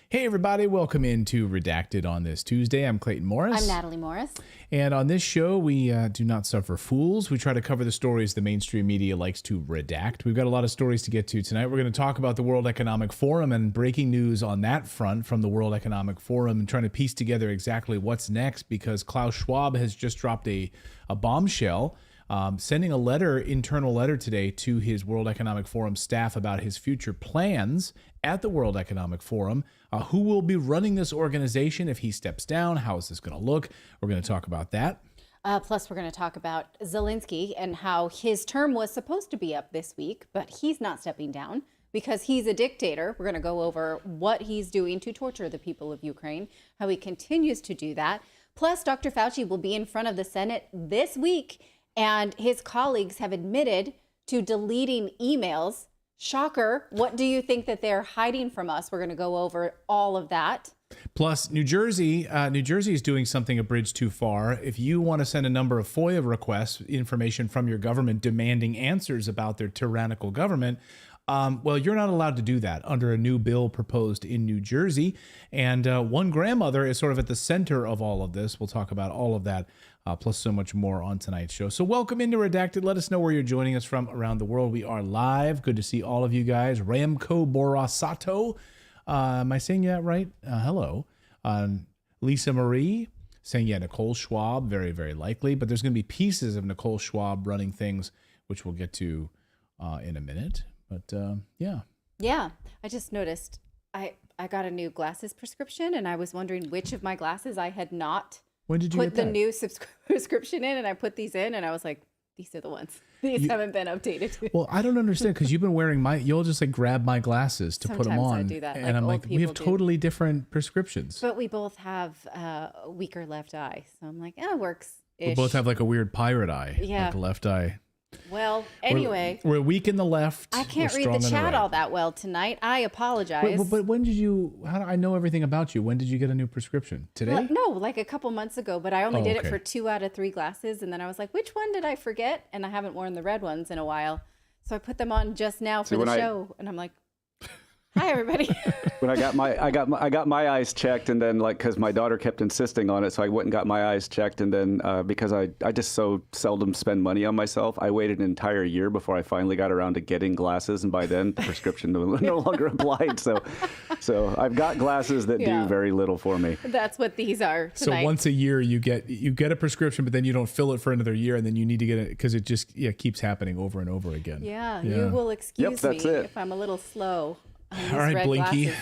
Hey everybody, welcome into Redacted on this Tuesday. I'm Clayton Morris. I'm Natalie Morris. And on this show, we do not suffer fools. We try to cover the stories the mainstream media likes to redact. We've got a lot of stories to get to tonight. We're going to talk about the World Economic Forum and breaking news on that front from the World Economic Forum and trying to piece together exactly what's next because Klaus Schwab has just dropped a bombshell. Sending a internal letter today to his World Economic Forum staff about his future plans at the World Economic Forum. Who will be running this organization if he steps down? How is this going to look? We're going to talk about that. Plus, we're going to talk about Zelensky and how his term was supposed to be up this week, but he's not stepping down because he's a dictator. We're going to go over what he's doing to torture the people of Ukraine, how he continues to do that. Plus, Dr. Fauci will be in front of the Senate this week, and his colleagues have admitted to deleting emails. Shocker. What do you think that they're hiding from us? We're going to go over all of that. Plus, New Jersey is doing something a bridge too far. If you want to send a number of FOIA requests, information from your government demanding answers about their tyrannical government, well, you're not allowed to do that under a new bill proposed in New Jersey. And one grandmother is sort of at the center of all of this. We'll talk about all of that, plus so much more on tonight's show. So welcome into Redacted. Let us know where you're joining us from around the world. We are live. Good to see all of you guys. Ramco Borasato. Am I saying that right? Hello. Lisa Marie saying, yeah, Nicole Schwab, very, very likely. But there's going to be pieces of Nicole Schwab running things, which we'll get to in a minute. But yeah. Yeah. I just noticed I got a new glasses prescription and I was wondering which of my glasses I had not when did you put get the new prescription in, and I put these in and I was like, these are the ones. These haven't been updated. Well, I don't understand because you've been wearing you'll just like grab my glasses to put them on. Sometimes I do that. And I'm like, we have totally different prescriptions. But we both have a weaker left eye. So I'm like, it works. We both have like a weird pirate eye. Yeah. Like a left eye. Well, anyway. We're weak in the left. I can't read the chat all that well tonight. I apologize. But when did how do I know everything about you? When did you get a new prescription? Today? No, like a couple months ago, but I only did it for 2 out of 3 glasses. And then I was like, which one did I forget? And I haven't worn the red ones in a while. So I put them on just now for the show. And I'm like, hi, everybody. When I got my eyes checked, and then because my daughter kept insisting on it, so I went and got my eyes checked, and then because I just so seldom spend money on myself, I waited an entire year before I finally got around to getting glasses, and by then the prescription no longer applied. So I've got glasses that do very little for me. That's what these are tonight. So once a year you get a prescription, but then you don't fill it for another year, and then you need to get it because it just keeps happening over and over again. Yeah. You will excuse me if I'm a little slow. All right, Blinky. All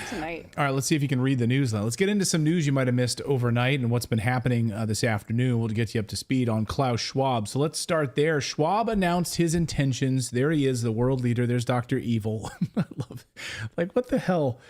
right, let's see if you can read the news now. Let's get into some news you might have missed overnight and what's been happening this afternoon. We'll get you up to speed on Klaus Schwab. So let's start there. Schwab announced his intentions. There he is, the world leader. There's Dr. Evil. I love it. Like, what the hell?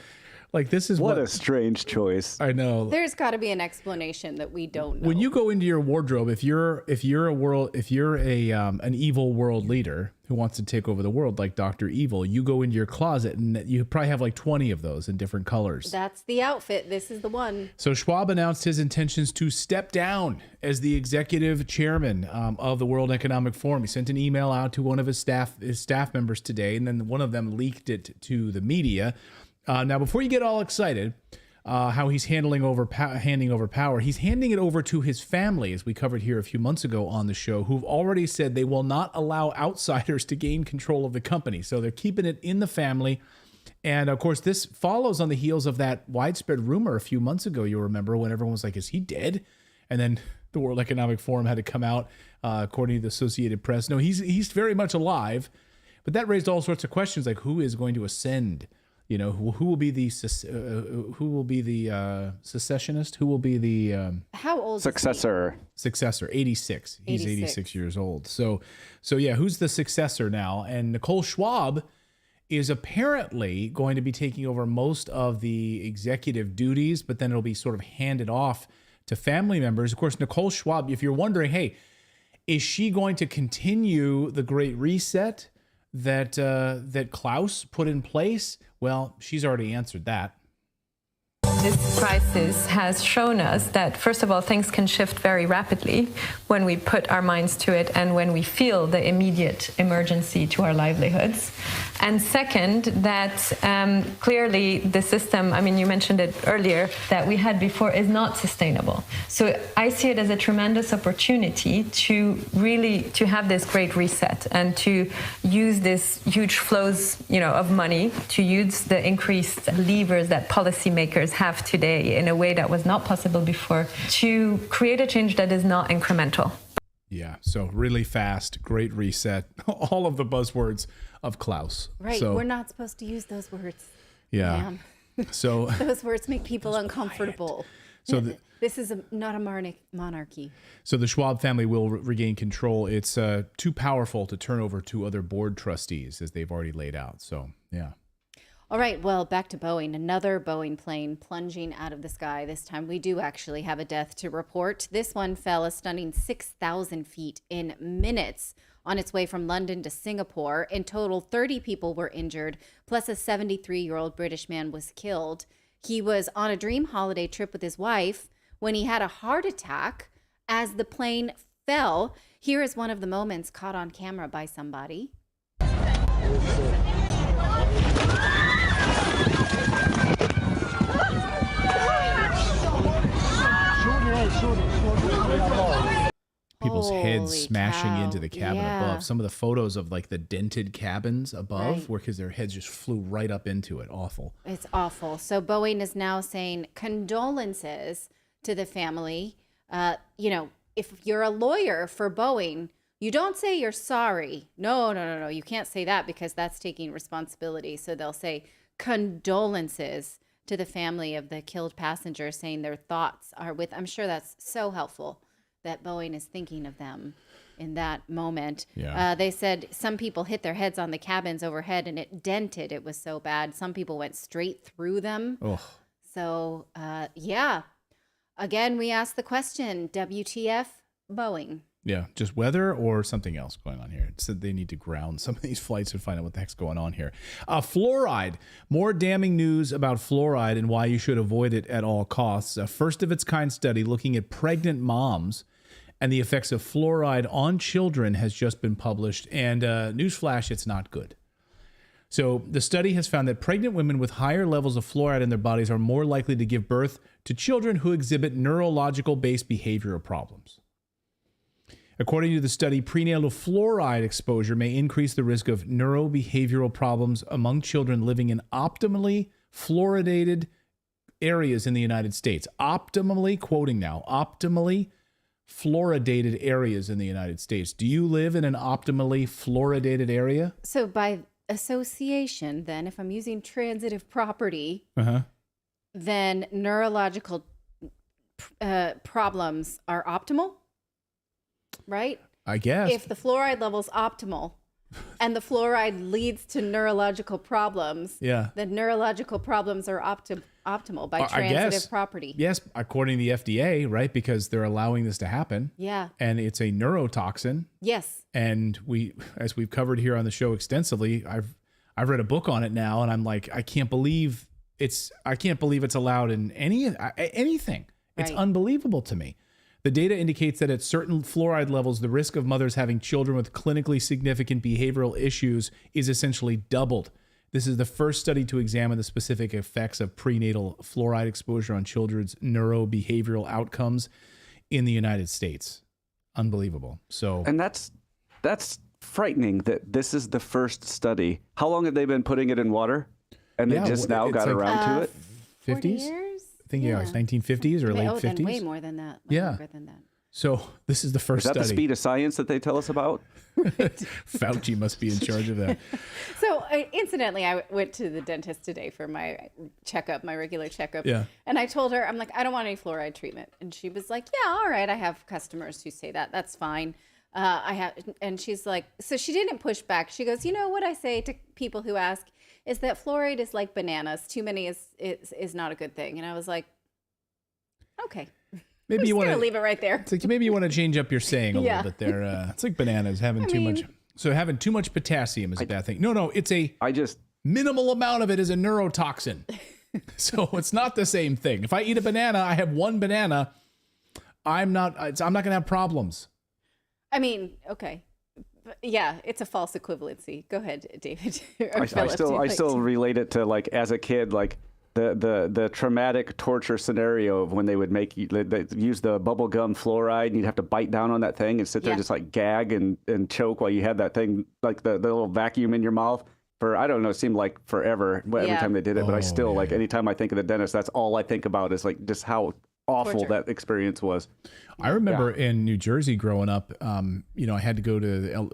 Like, this is what a strange choice. I know. There's got to be an explanation that we don't know. When you go into your wardrobe, if you're an evil world leader who wants to take over the world like Dr. Evil, you go into your closet and you probably have like 20 of those in different colors. That's the outfit. This is the one. So Schwab announced his intentions to step down as the executive chairman of the World Economic Forum. He sent an email out to one of his staff members today, and then one of them leaked it to the media. Now, before you get all excited, how he's handing over power, he's handing it over to his family, as we covered here a few months ago on the show, who've already said they will not allow outsiders to gain control of the company. So they're keeping it in the family. And of course, this follows on the heels of that widespread rumor a few months ago, you'll remember, when everyone was like, is he dead? And then the World Economic Forum had to come out, according to the Associated Press. No, he's very much alive. But that raised all sorts of questions, like who is going to ascend? You know, who will be the secessionist? Who will be the how old successor? Successor, 86. He's 86 years old. So yeah, who's the successor now? And Nicole Schwab is apparently going to be taking over most of the executive duties, but then it'll be sort of handed off to family members. Of course, Nicole Schwab, if you're wondering, hey, is she going to continue the Great Reset that Klaus put in place? Well, she's already answered that. this crisis has shown us that, first of all, things can shift very rapidly when we put our minds to it and when we feel the immediate emergency to our livelihoods. And second, that clearly the system, I mean, you mentioned it earlier, that we had before is not sustainable. So I see it as a tremendous opportunity to really to have this great reset and to use this huge flows, of money, to use the increased levers that policymakers have today in a way that was not possible before, to create a change that is not incremental. Yeah, so really fast, great reset, all of the buzzwords of Klaus. Right, so, we're not supposed to use those words. Yeah. So those words make people uncomfortable. So this is not a monarchy. So the Schwab family will regain control. It's too powerful to turn over to other board trustees, as they've already laid out. So, yeah. All right, well, back to Boeing. Another Boeing plane plunging out of the sky. This time we do actually have a death to report. This one fell a stunning 6,000 feet in minutes on its way from London to Singapore. In total, 30 people were injured, plus a 73-year-old British man was killed. He was on a dream holiday trip with his wife when he had a heart attack as the plane fell. Here is one of the moments caught on camera by somebody. People's heads Holy smashing cow. into the cabin above. Some of the photos of like the dented cabins above, Right. because their heads just flew right up into it. Awful. It's awful. So Boeing is now saying condolences to the family. If you're a lawyer for Boeing, you don't say you're sorry. No. You can't say that because that's taking responsibility. So they'll say condolences to the family of the killed passenger, saying their thoughts are with. I'm sure that's so helpful that Boeing is thinking of them in that moment. Yeah. They said some people hit their heads on the cabins overhead and it dented. It was so bad. Some people went straight through them. Oh. So, yeah. Again, we asked the question, WTF, Boeing? Yeah, just weather or something else going on here. It said they need to ground some of these flights and find out what the heck's going on here. Fluoride. More damning news about fluoride and why you should avoid it at all costs. A first-of-its-kind study looking at pregnant moms and the effects of fluoride on children has just been published. And newsflash, it's not good. So the study has found that pregnant women with higher levels of fluoride in their bodies are more likely to give birth to children who exhibit neurological-based behavioral problems. According to the study, prenatal fluoride exposure may increase the risk of neurobehavioral problems among children living in optimally fluoridated areas in the United States. Optimally, quoting now, optimally fluoridated areas in the United States. Do you live in an optimally fluoridated area? So by association, then, if I'm using transitive property, then neurological problems are optimal? Right? I guess. If the fluoride level's optimal and the fluoride leads to neurological problems, then neurological problems are optimal by transitive property. Yes, according to the FDA, right? Because they're allowing this to happen. Yeah. And it's a neurotoxin. Yes. And as we've covered here on the show extensively, I've read a book on it now, and I'm like, I can't believe it's allowed in anything. It's unbelievable to me. The data indicates that at certain fluoride levels, the risk of mothers having children with clinically significant behavioral issues is essentially doubled. This is the first study to examine the specific effects of prenatal fluoride exposure on children's neurobehavioral outcomes in the United States. Unbelievable. So, and that's frightening that this is the first study. How long have they been putting it in water? And they just now got around to it? 40 years? I think it's 1950s or late 50s. Then way more than that. Longer than that. So this is the first study. Is that the speed of science that they tell us about? Fauci must be in charge of that. So incidentally, I went to the dentist today for my checkup, my regular checkup. Yeah. And I told her, I'm like, I don't want any fluoride treatment. And she was like, yeah, all right. I have customers who say that. That's fine. And she's like, so she didn't push back. She goes, what I say to people who ask is that fluoride is like bananas. Too many is not a good thing. And I was like, okay. Maybe you want to leave it right there. It's like maybe you want to change up your saying a little bit there. It's like bananas having too much. So having too much potassium is a bad thing. No, it's a minimal amount of it is a neurotoxin. So it's not the same thing. If I eat a banana, I have one banana. I'm not going to have problems. I mean, okay. But yeah, it's a false equivalency. Go ahead, David. I still relate it to, like, as a kid, like the traumatic torture scenario of when they would make you, they use the bubble gum fluoride and you'd have to bite down on that thing and sit there and just like gag and choke while you had that thing, like the little vacuum in your mouth for, I don't know, it seemed like forever every time they did it. But I still, like, anytime I think of the dentist, that's all I think about is like just how awful that experience was. I remember in New Jersey growing up, you know, I had to go to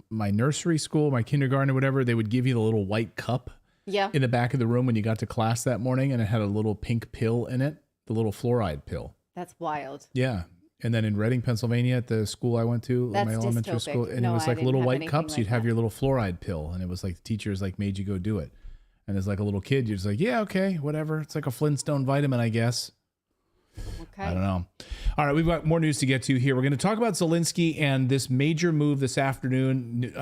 my nursery school, my kindergarten or whatever. They would give you the little white cup in the back of the room when you got to class that morning, and it had a little pink pill in it, the little fluoride pill. That's wild. Yeah. And then in Reading, Pennsylvania, at the school I went to, my elementary school, and it was like little white cups. You'd have your little fluoride pill, and it was like the teachers like made you go do it. And as like a little kid, you're just like, yeah, okay, whatever. It's like a Flintstone vitamin, I guess. Okay. I don't know. All right, we've got more news to get to here. We're going to talk about Zelensky and this major move this afternoon.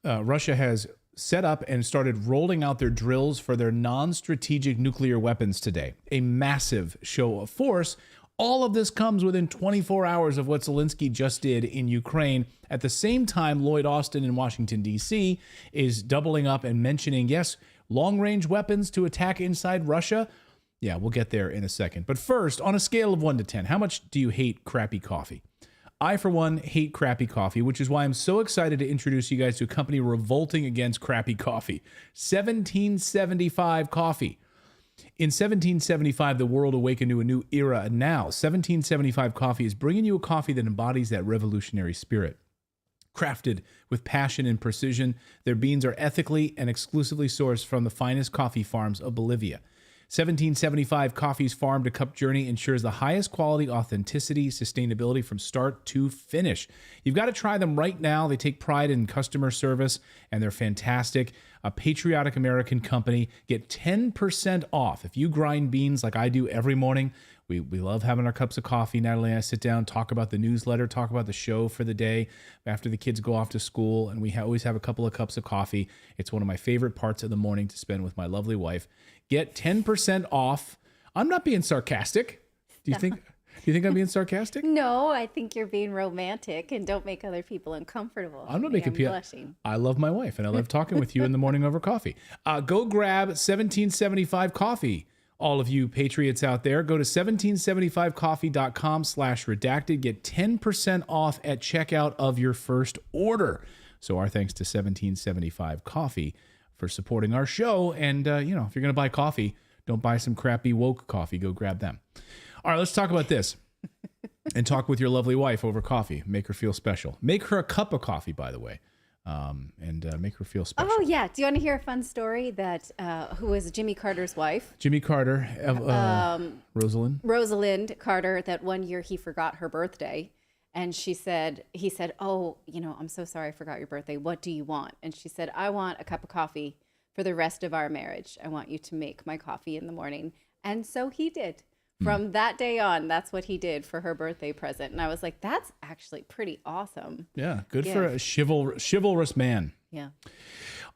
Russia has set up and started rolling out their drills for their non-strategic nuclear weapons today. A massive show of force. All of this comes within 24 hours of what Zelensky just did in Ukraine. At the same time, Lloyd Austin in Washington, D.C. is doubling up and mentioning, yes, long-range weapons to attack inside Russia. Yeah, we'll get there in a second. But first, on a scale of 1 to 10, how much do you hate crappy coffee? I, for one, hate crappy coffee, which is why I'm so excited to introduce you guys to a company revolting against crappy coffee. 1775 Coffee. In 1775, the world awakened to a new era, and now 1775 Coffee is bringing you a coffee that embodies that revolutionary spirit. Crafted with passion and precision, their beans are ethically and exclusively sourced from the finest coffee farms of Bolivia. 1775 Coffee's farm to cup journey ensures the highest quality, authenticity, sustainability from start to finish. You've got to try them right now. They take pride in customer service, and they're fantastic. A patriotic American company. Get 10% off if you grind beans like I do every morning. We love having our cups of coffee. Natalie and I sit down, talk about the newsletter, talk about the show for the day after the kids go off to school, and we always have a couple of cups of coffee. It's one of my favorite parts of the morning to spend with my lovely wife. Get 10% off. I'm not being sarcastic. Do you think I'm being sarcastic? No, I think you're being romantic, and don't make other people uncomfortable. I'm not making people. I love my wife, and I love talking with you in the morning over coffee. Go grab 1775 Coffee. All of you patriots out there, go to 1775coffee.com/redacted. Get 10% off at checkout of your first order. So our thanks to 1775 Coffee for supporting our show. And, if you're going to buy coffee, don't buy some crappy woke coffee. Go grab them. All right, let's talk about this and talk with your lovely wife over coffee. Make her feel special. Make her a cup of coffee, by the way, and make her feel special. Oh, yeah. Do you want to hear a fun story that who was Jimmy Carter's wife? Jimmy Carter, Rosalind Carter, that one year he forgot her birthday. And he said, oh, I'm so sorry I forgot your birthday. What do you want? And she said, I want a cup of coffee for the rest of our marriage. I want you to make my coffee in the morning. And so he did. From that day on, that's what he did for her birthday present. And I was like, that's actually pretty awesome. Yeah, good for a chivalrous man. Yeah.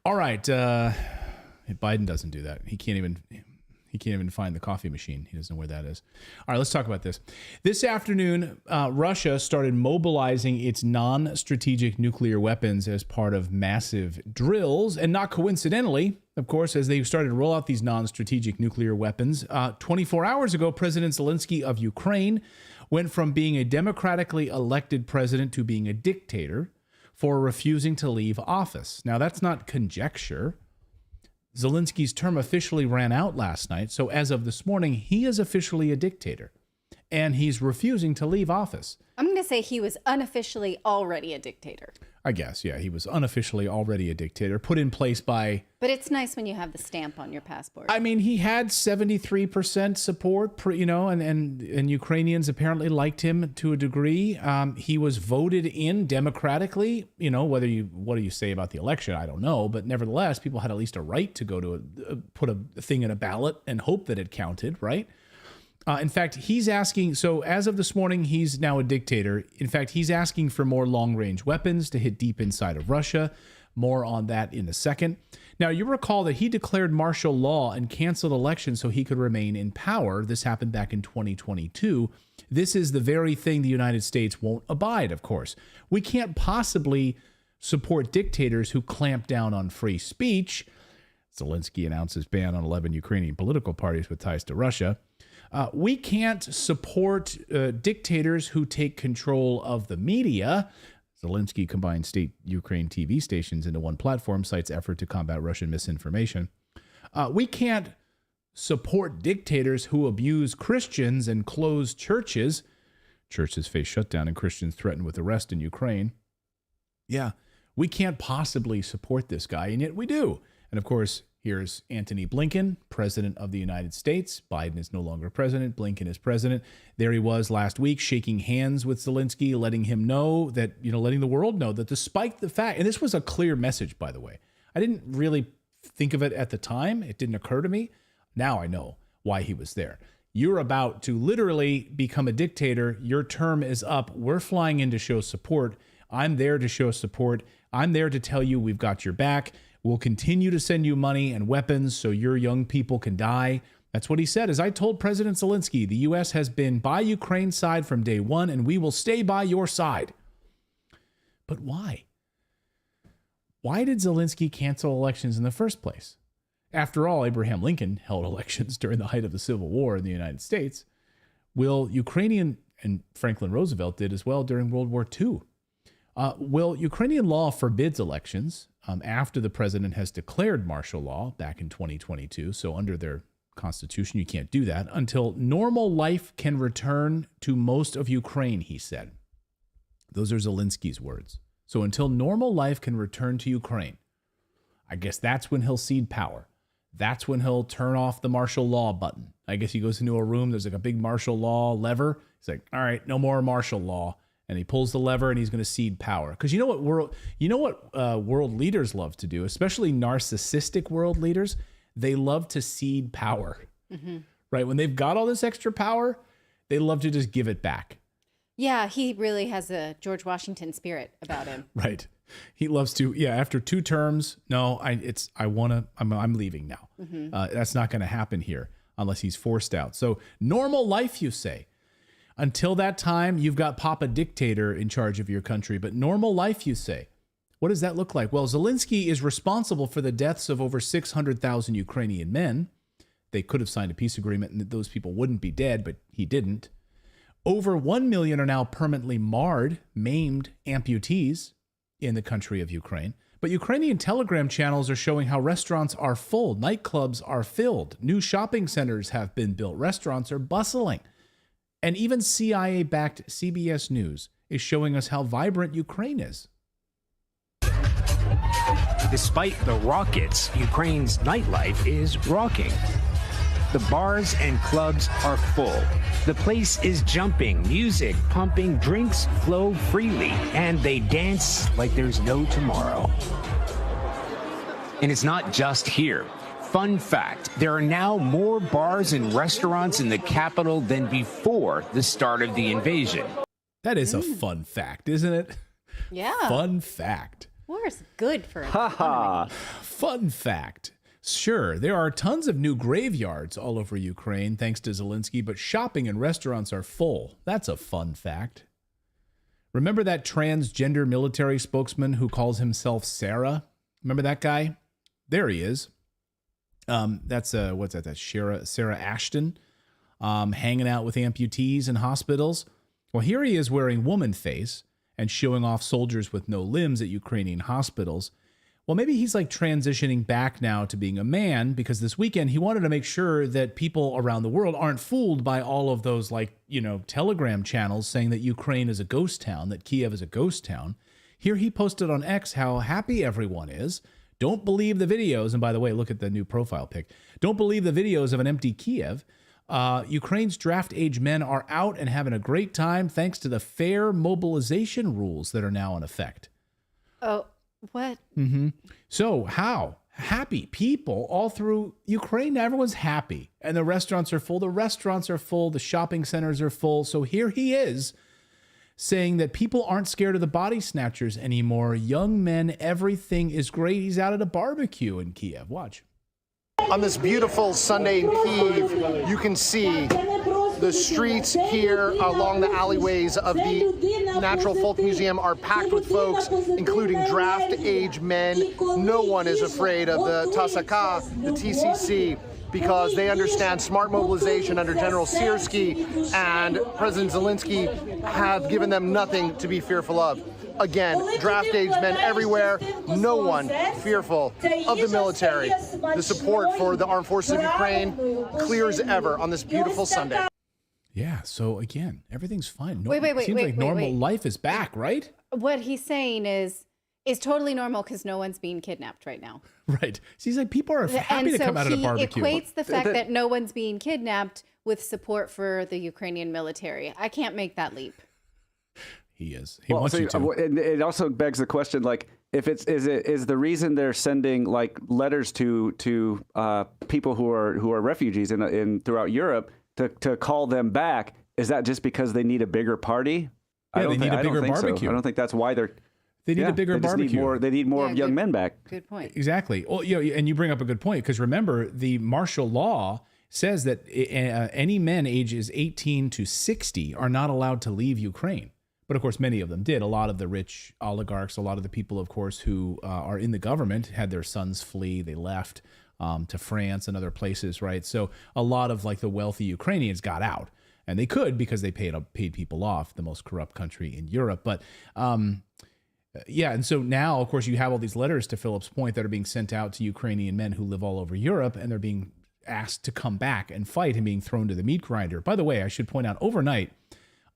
All right. Biden doesn't do that. He can't even find the coffee machine. He doesn't know where that is. All right, let's talk about this. This afternoon, Russia started mobilizing its non-strategic nuclear weapons as part of massive drills. And not coincidentally, of course, as they started to roll out these non-strategic nuclear weapons, 24 hours ago, President Zelensky of Ukraine went from being a democratically elected president to being a dictator for refusing to leave office. Now, that's not conjecture. Zelensky's term officially ran out last night, so as of this morning, he is officially a dictator, and he's refusing to leave office. I'm going to say he was unofficially already a dictator. I guess, yeah, he was unofficially already a dictator, put in place by... But it's nice when you have the stamp on your passport. I mean, he had 73% support, and Ukrainians apparently liked him to a degree. He was voted in democratically. What do you say about the election? I don't know, but nevertheless, people had at least a right to go to put a thing in a ballot and hope that it counted, right? In fact, he's asking, so as of this morning, he's now a dictator. In fact, he's asking for more long-range weapons to hit deep inside of Russia. More on that in a second. Now, you recall that he declared martial law and canceled elections so he could remain in power. This happened back in 2022. This is the very thing the United States won't abide, of course. We can't possibly support dictators who clamp down on free speech. Zelensky announces ban on 11 Ukrainian political parties with ties to Russia. We can't support dictators who take control of the media. Zelensky combined state Ukraine TV stations into one platform, cites effort to combat Russian misinformation. We can't support dictators who abuse Christians and close churches. Churches face shutdown and Christians threatened with arrest in Ukraine. Yeah, we can't possibly support this guy, and yet we do. And of course, here's Antony Blinken, president of the United States. Biden is no longer president. Blinken is president. There he was last week shaking hands with Zelensky, letting him know that, letting the world know that despite the fact, and this was a clear message, by the way. I didn't really think of it at the time. It didn't occur to me. Now I know why he was there. You're about to literally become a dictator. Your term is up. We're flying in to show support. I'm there to show support. I'm there to tell you we've got your back. We'll continue to send you money and weapons so your young people can die. That's what he said. As I told President Zelensky, the U.S. has been by Ukraine's side from day one, and we will stay by your side. But why? Why did Zelensky cancel elections in the first place? After all, Abraham Lincoln held elections during the height of the Civil War in the United States. Ukrainian, and Franklin Roosevelt did as well during World War II. Ukrainian law forbids elections after the president has declared martial law back in 2022. So under their constitution, you can't do that until normal life can return to most of Ukraine, he said. Those are Zelensky's words. So until normal life can return to Ukraine, I guess that's when he'll cede power. That's when he'll turn off the martial law button. I guess he goes into a room, there's like a big martial law lever. He's like, all right, no more martial law. And he pulls the lever and he's going to cede power. Because you know what world leaders love to do, especially narcissistic world leaders? They love to cede power, right? When they've got all this extra power, they love to just give it back. Yeah, he really has a George Washington spirit about him. Right. He loves to, after 2 terms, I'm leaving now. That's not going to happen here unless he's forced out. So normal life, you say. Until that time, you've got Papa Dictator in charge of your country. But normal life, you say. What does that look like? Well, Zelensky is responsible for the deaths of over 600,000 Ukrainian men. They could have signed a peace agreement and those people wouldn't be dead, but he didn't. Over 1 million are now permanently maimed amputees in the country of Ukraine. But Ukrainian Telegram channels are showing how restaurants are full, nightclubs are filled, new shopping centers have been built, restaurants are bustling. And even CIA-backed CBS News is showing us how vibrant Ukraine is. Despite the rockets, Ukraine's nightlife is rocking. The bars and clubs are full. The place is jumping, music pumping, drinks flow freely, and they dance like there's no tomorrow. And it's not just here. Fun fact, there are now more bars and restaurants in the capital than before the start of the invasion. That is a fun fact, isn't it? Yeah. Fun fact. War's good for Ha ha. Fun fact. Sure, there are tons of new graveyards all over Ukraine thanks to Zelensky, but shopping and restaurants are full. That's a fun fact. Remember that transgender military spokesman who calls himself Sarah? Remember that guy? There he is. That's Sarah Ashton, hanging out with amputees in hospitals. Well, here he is wearing woman face and showing off soldiers with no limbs at Ukrainian hospitals. Well, maybe he's like transitioning back now to being a man because this weekend he wanted to make sure that people around the world aren't fooled by all of those Telegram channels saying that Ukraine is a ghost town, that Kiev is a ghost town. Here he posted on X how happy everyone is. Don't believe the videos. And by the way, look at the new profile pic. Don't believe the videos of an empty Kiev. Ukraine's draft age men are out and having a great time thanks to the fair mobilization rules that are now in effect. Oh, what? So how? Happy people all through Ukraine. Everyone's happy. And the restaurants are full. The restaurants are full. The shopping centers are full. So here he is saying that people aren't scared of the body snatchers anymore. Young men, everything is great. He's out at a barbecue in Kiev. Watch. On this beautiful Sunday in Kyiv, you can see the streets here along the alleyways of the Natural Folk Museum are packed with folks, including draft-age men. No one is afraid of the Tasaka, the TCC, because they understand smart mobilization under General Siersky and President Zelensky have given them nothing to be fearful of. Again, draft-age men everywhere, no one fearful of the military. The support for the armed forces of Ukraine clear as ever on this beautiful Sunday. Yeah, so again, everything's fine. Wait, Seems like normal life is back, right? What he's saying is totally normal because no one's being kidnapped right now. Right. So he's like, people are happy to come out of a barbecue. He equates the fact that no one's being kidnapped with support for the Ukrainian military. I can't make that leap. He is. He wants you to. And it also begs the question, like, if is the reason they're sending like letters to people who are refugees in throughout Europe to call them back, is that just because they need a bigger party? Yeah, they need a bigger barbecue. So. I don't think that's why they need a bigger barbecue. They need more young men back. Good point. Exactly. Well, and you bring up a good point, because remember, the martial law says that any men ages 18 to 60 are not allowed to leave Ukraine. But of course, many of them did. A lot of the rich oligarchs, a lot of the people, of course, who are in the government had their sons flee. They left to France and other places, right? So a lot of like the wealthy Ukrainians got out, and they could because they paid people off, the most corrupt country in Europe. But yeah, and so now, of course, you have all these letters, to Philip's point, that are being sent out to Ukrainian men who live all over Europe, and they're being asked to come back and fight and being thrown to the meat grinder. By the way, I should point out, overnight,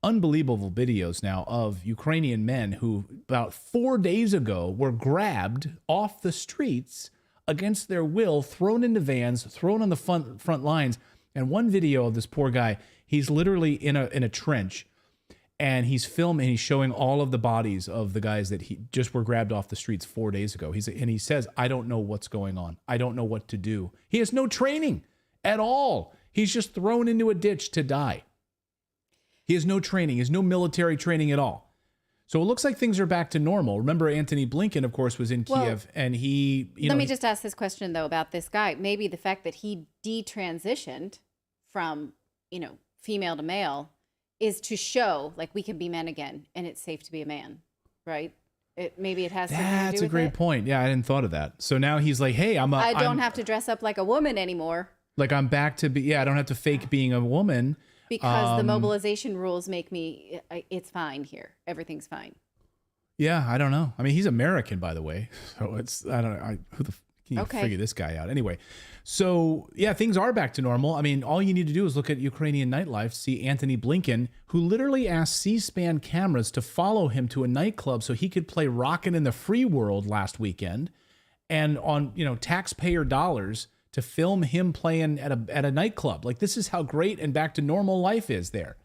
unbelievable videos now of Ukrainian men who about 4 days ago were grabbed off the streets against their will, thrown into vans, thrown on the front lines. And one video of this poor guy, he's literally in a trench, and he's filming, and he's showing all of the bodies of the guys that he just were grabbed off the streets 4 days ago. He says, I don't know what's going on. I don't know what to do. He has no training at all. He's just thrown into a ditch to die. He has no training. He has no military training at all. So it looks like things are back to normal. Remember, Antony Blinken, of course, was in Kiev, and he... Let me just ask this question, though, about this guy. Maybe the fact that he detransitioned from, female to male is to show, like, we can be men again, and it's safe to be a man, right? Maybe it has something to do with it. That's a great point. Yeah, I hadn't thought of that. So now he's like, hey, I don't have to dress up like a woman anymore. Like, I'm back to be... Yeah, I don't have to fake being a woman. Because the mobilization rules make me, it's fine here. Everything's fine. Yeah, I don't know. I mean, he's American, by the way. So I don't know. Who the can you figure this guy out? Anyway, so yeah, things are back to normal. I mean, all you need to do is look at Ukrainian nightlife, see Antony Blinken, who literally asked C-SPAN cameras to follow him to a nightclub so he could play Rockin' in the Free World last weekend, and on, taxpayer dollars, to film him playing at a nightclub. Like, this is how great and back to normal life is there.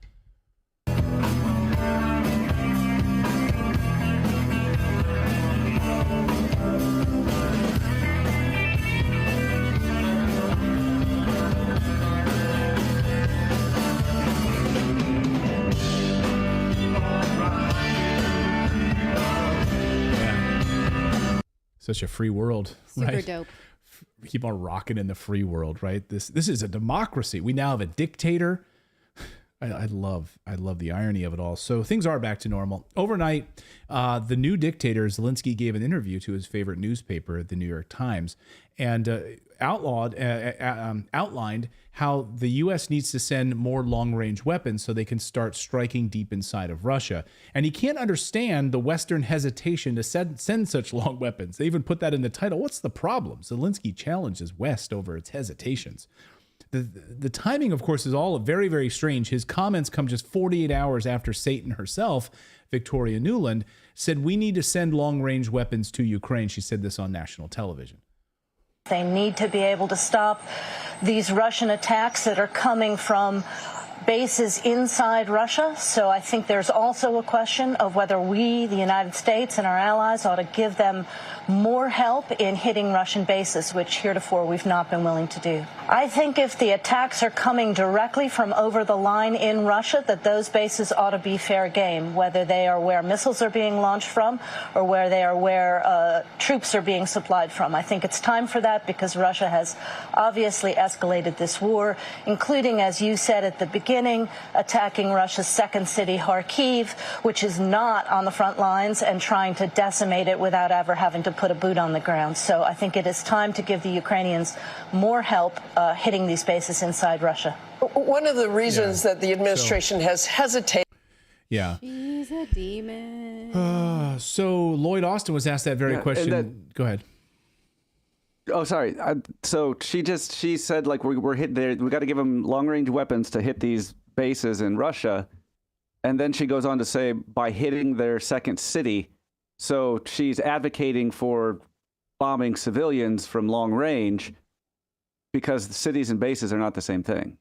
Such a free world, Super right? dope. Keep on rocking in the free world, right? This is a democracy. We now have a dictator. I love the irony of it all. So things are back to normal. Overnight, the new dictator Zelensky gave an interview to his favorite newspaper, the New York Times, and outlined how the U.S. needs to send more long-range weapons so they can start striking deep inside of Russia. And he can't understand the Western hesitation to send such long weapons. They even put that in the title. What's the problem? Zelensky challenges West over its hesitations. The timing, of course, is all very, very strange. His comments come just 48 hours after Satan herself, Victoria Nuland, said, we need to send long-range weapons to Ukraine. She said this on national television. They need to be able to stop these Russian attacks that are coming from bases inside Russia. So I think there's also a question of whether we, the United States and our allies, ought to give them more help in hitting Russian bases, which heretofore we've not been willing to do. I think if the attacks are coming directly from over the line in Russia, that those bases ought to be fair game, whether they are where missiles are being launched from or where they are where troops are being supplied from. I think it's time for that because Russia has obviously escalated this war, including, as you said at the beginning, attacking Russia's second city, Kharkiv, which is not on the front lines, and trying to decimate it without ever having to put a boot on the ground. So I think it is time to give the Ukrainians more help hitting these bases inside Russia. One of the reasons that the administration has hesitated. Yeah. She's a demon. So Lloyd Austin was asked that very question. Go ahead. Oh, sorry. So she said, like, we're hit there. We got to give them long range weapons to hit these bases in Russia. And then she goes on to say, by hitting their second city. So she's advocating for bombing civilians from long range because the cities and bases are not the same thing.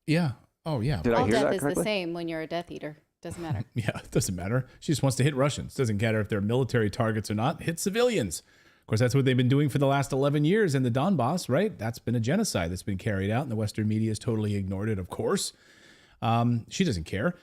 Yeah. Oh, yeah. Did I hear that All death correctly? is the same when you're a Death Eater. Doesn't matter. Yeah, it doesn't matter. She just wants to hit Russians. Doesn't matter if they're military targets or not. Hit civilians. Of course, that's what they've been doing for the last 11 years in the Donbass, right? That's been a genocide that's been carried out, and the Western media has totally ignored it, of course. She doesn't care.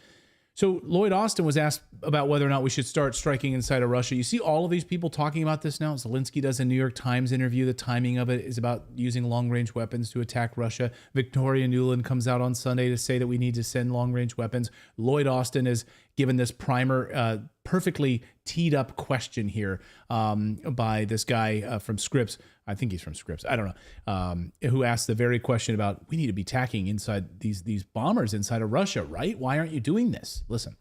So Lloyd Austin was asked about whether or not we should start striking inside of Russia. You see all of these people talking about this now. Zelensky does a New York Times interview. The timing of it is about using long-range weapons to attack Russia. Victoria Nuland comes out on Sunday to say that we need to send long-range weapons. Lloyd Austin is given this primer, perfectly teed up question here by this guy from Scripps. I think he's from Scripps. I don't know. Who asked the very question about, we need to be attacking inside these bombers inside of Russia, right? Why aren't you doing this? Listen.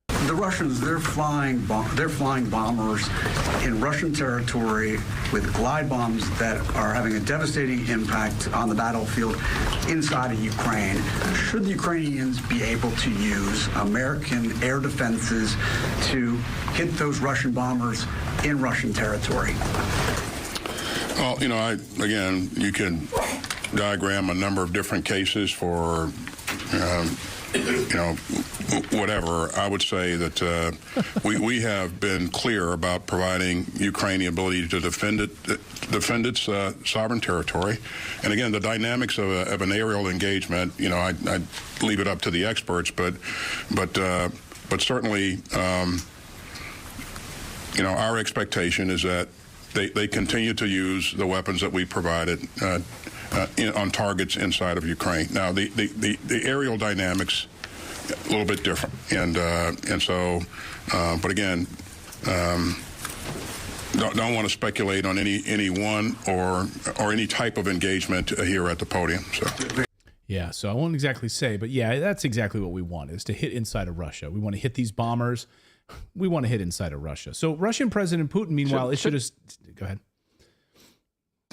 The Russians, they're flying bombers in Russian territory with glide bombs that are having a devastating impact on the battlefield inside of Ukraine. Should the Ukrainians be able to use American air defenses to hit those Russian bombers in Russian territory? Well, again, you can diagram a number of different cases for, whatever. I would say that we have been clear about providing Ukraine the ability to defend its sovereign territory. And again, the dynamics of an aerial engagement, I'd leave it up to the experts, but certainly, our expectation is that they continue to use the weapons that we provided on targets inside of Ukraine. Now, the aerial dynamics a little bit different, and so, but again, don't want to speculate on any one or any type of engagement here at the podium. So. Yeah, so I won't exactly say, but yeah, that's exactly what we want, is to hit inside of Russia. We want to hit these bombers. We want to hit inside of Russia. So Russian President Putin, meanwhile, issued a... Go ahead.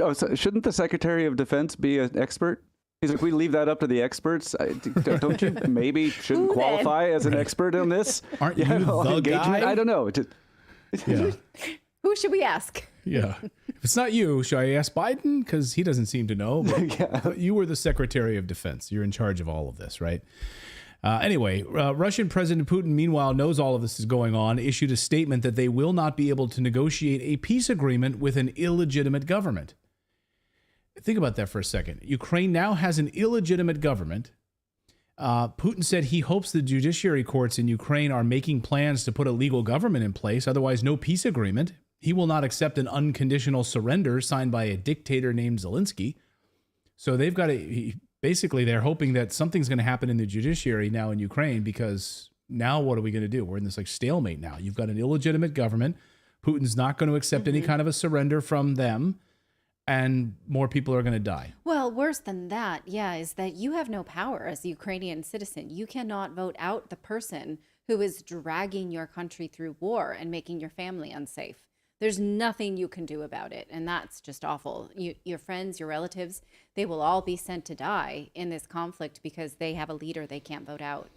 Oh, so shouldn't the Secretary of Defense be an expert? He's like, we leave that up to the experts. Don't you maybe shouldn't qualify as an expert on this? Aren't you the engagement? guy? I don't know. Yeah. Who should we ask? Yeah. If it's not you, should I ask Biden? Because he doesn't seem to know. But you were the Secretary of Defense. You're in charge of all of this, right? Anyway, Russian President Putin, meanwhile, knows all of this is going on, issued a statement that they will not be able to negotiate a peace agreement with an illegitimate government. Think about that for a second. Ukraine now has an illegitimate government. Putin said he hopes the judiciary courts in Ukraine are making plans to put a legal government in place, otherwise no peace agreement. He will not accept an unconditional surrender signed by a dictator named Zelensky. So they've got to... Basically, they're hoping that something's going to happen in the judiciary now in Ukraine, because now what are we going to do? We're in this stalemate now. You've got an illegitimate government. Putin's not going to accept any kind of a surrender from them, and more people are going to die. Well, worse than that, is that you have no power as a Ukrainian citizen. You cannot vote out the person who is dragging your country through war and making your family unsafe. There's nothing you can do about it, and that's just awful. Your friends, your relatives, they will all be sent to die in this conflict because they have a leader they can't vote out.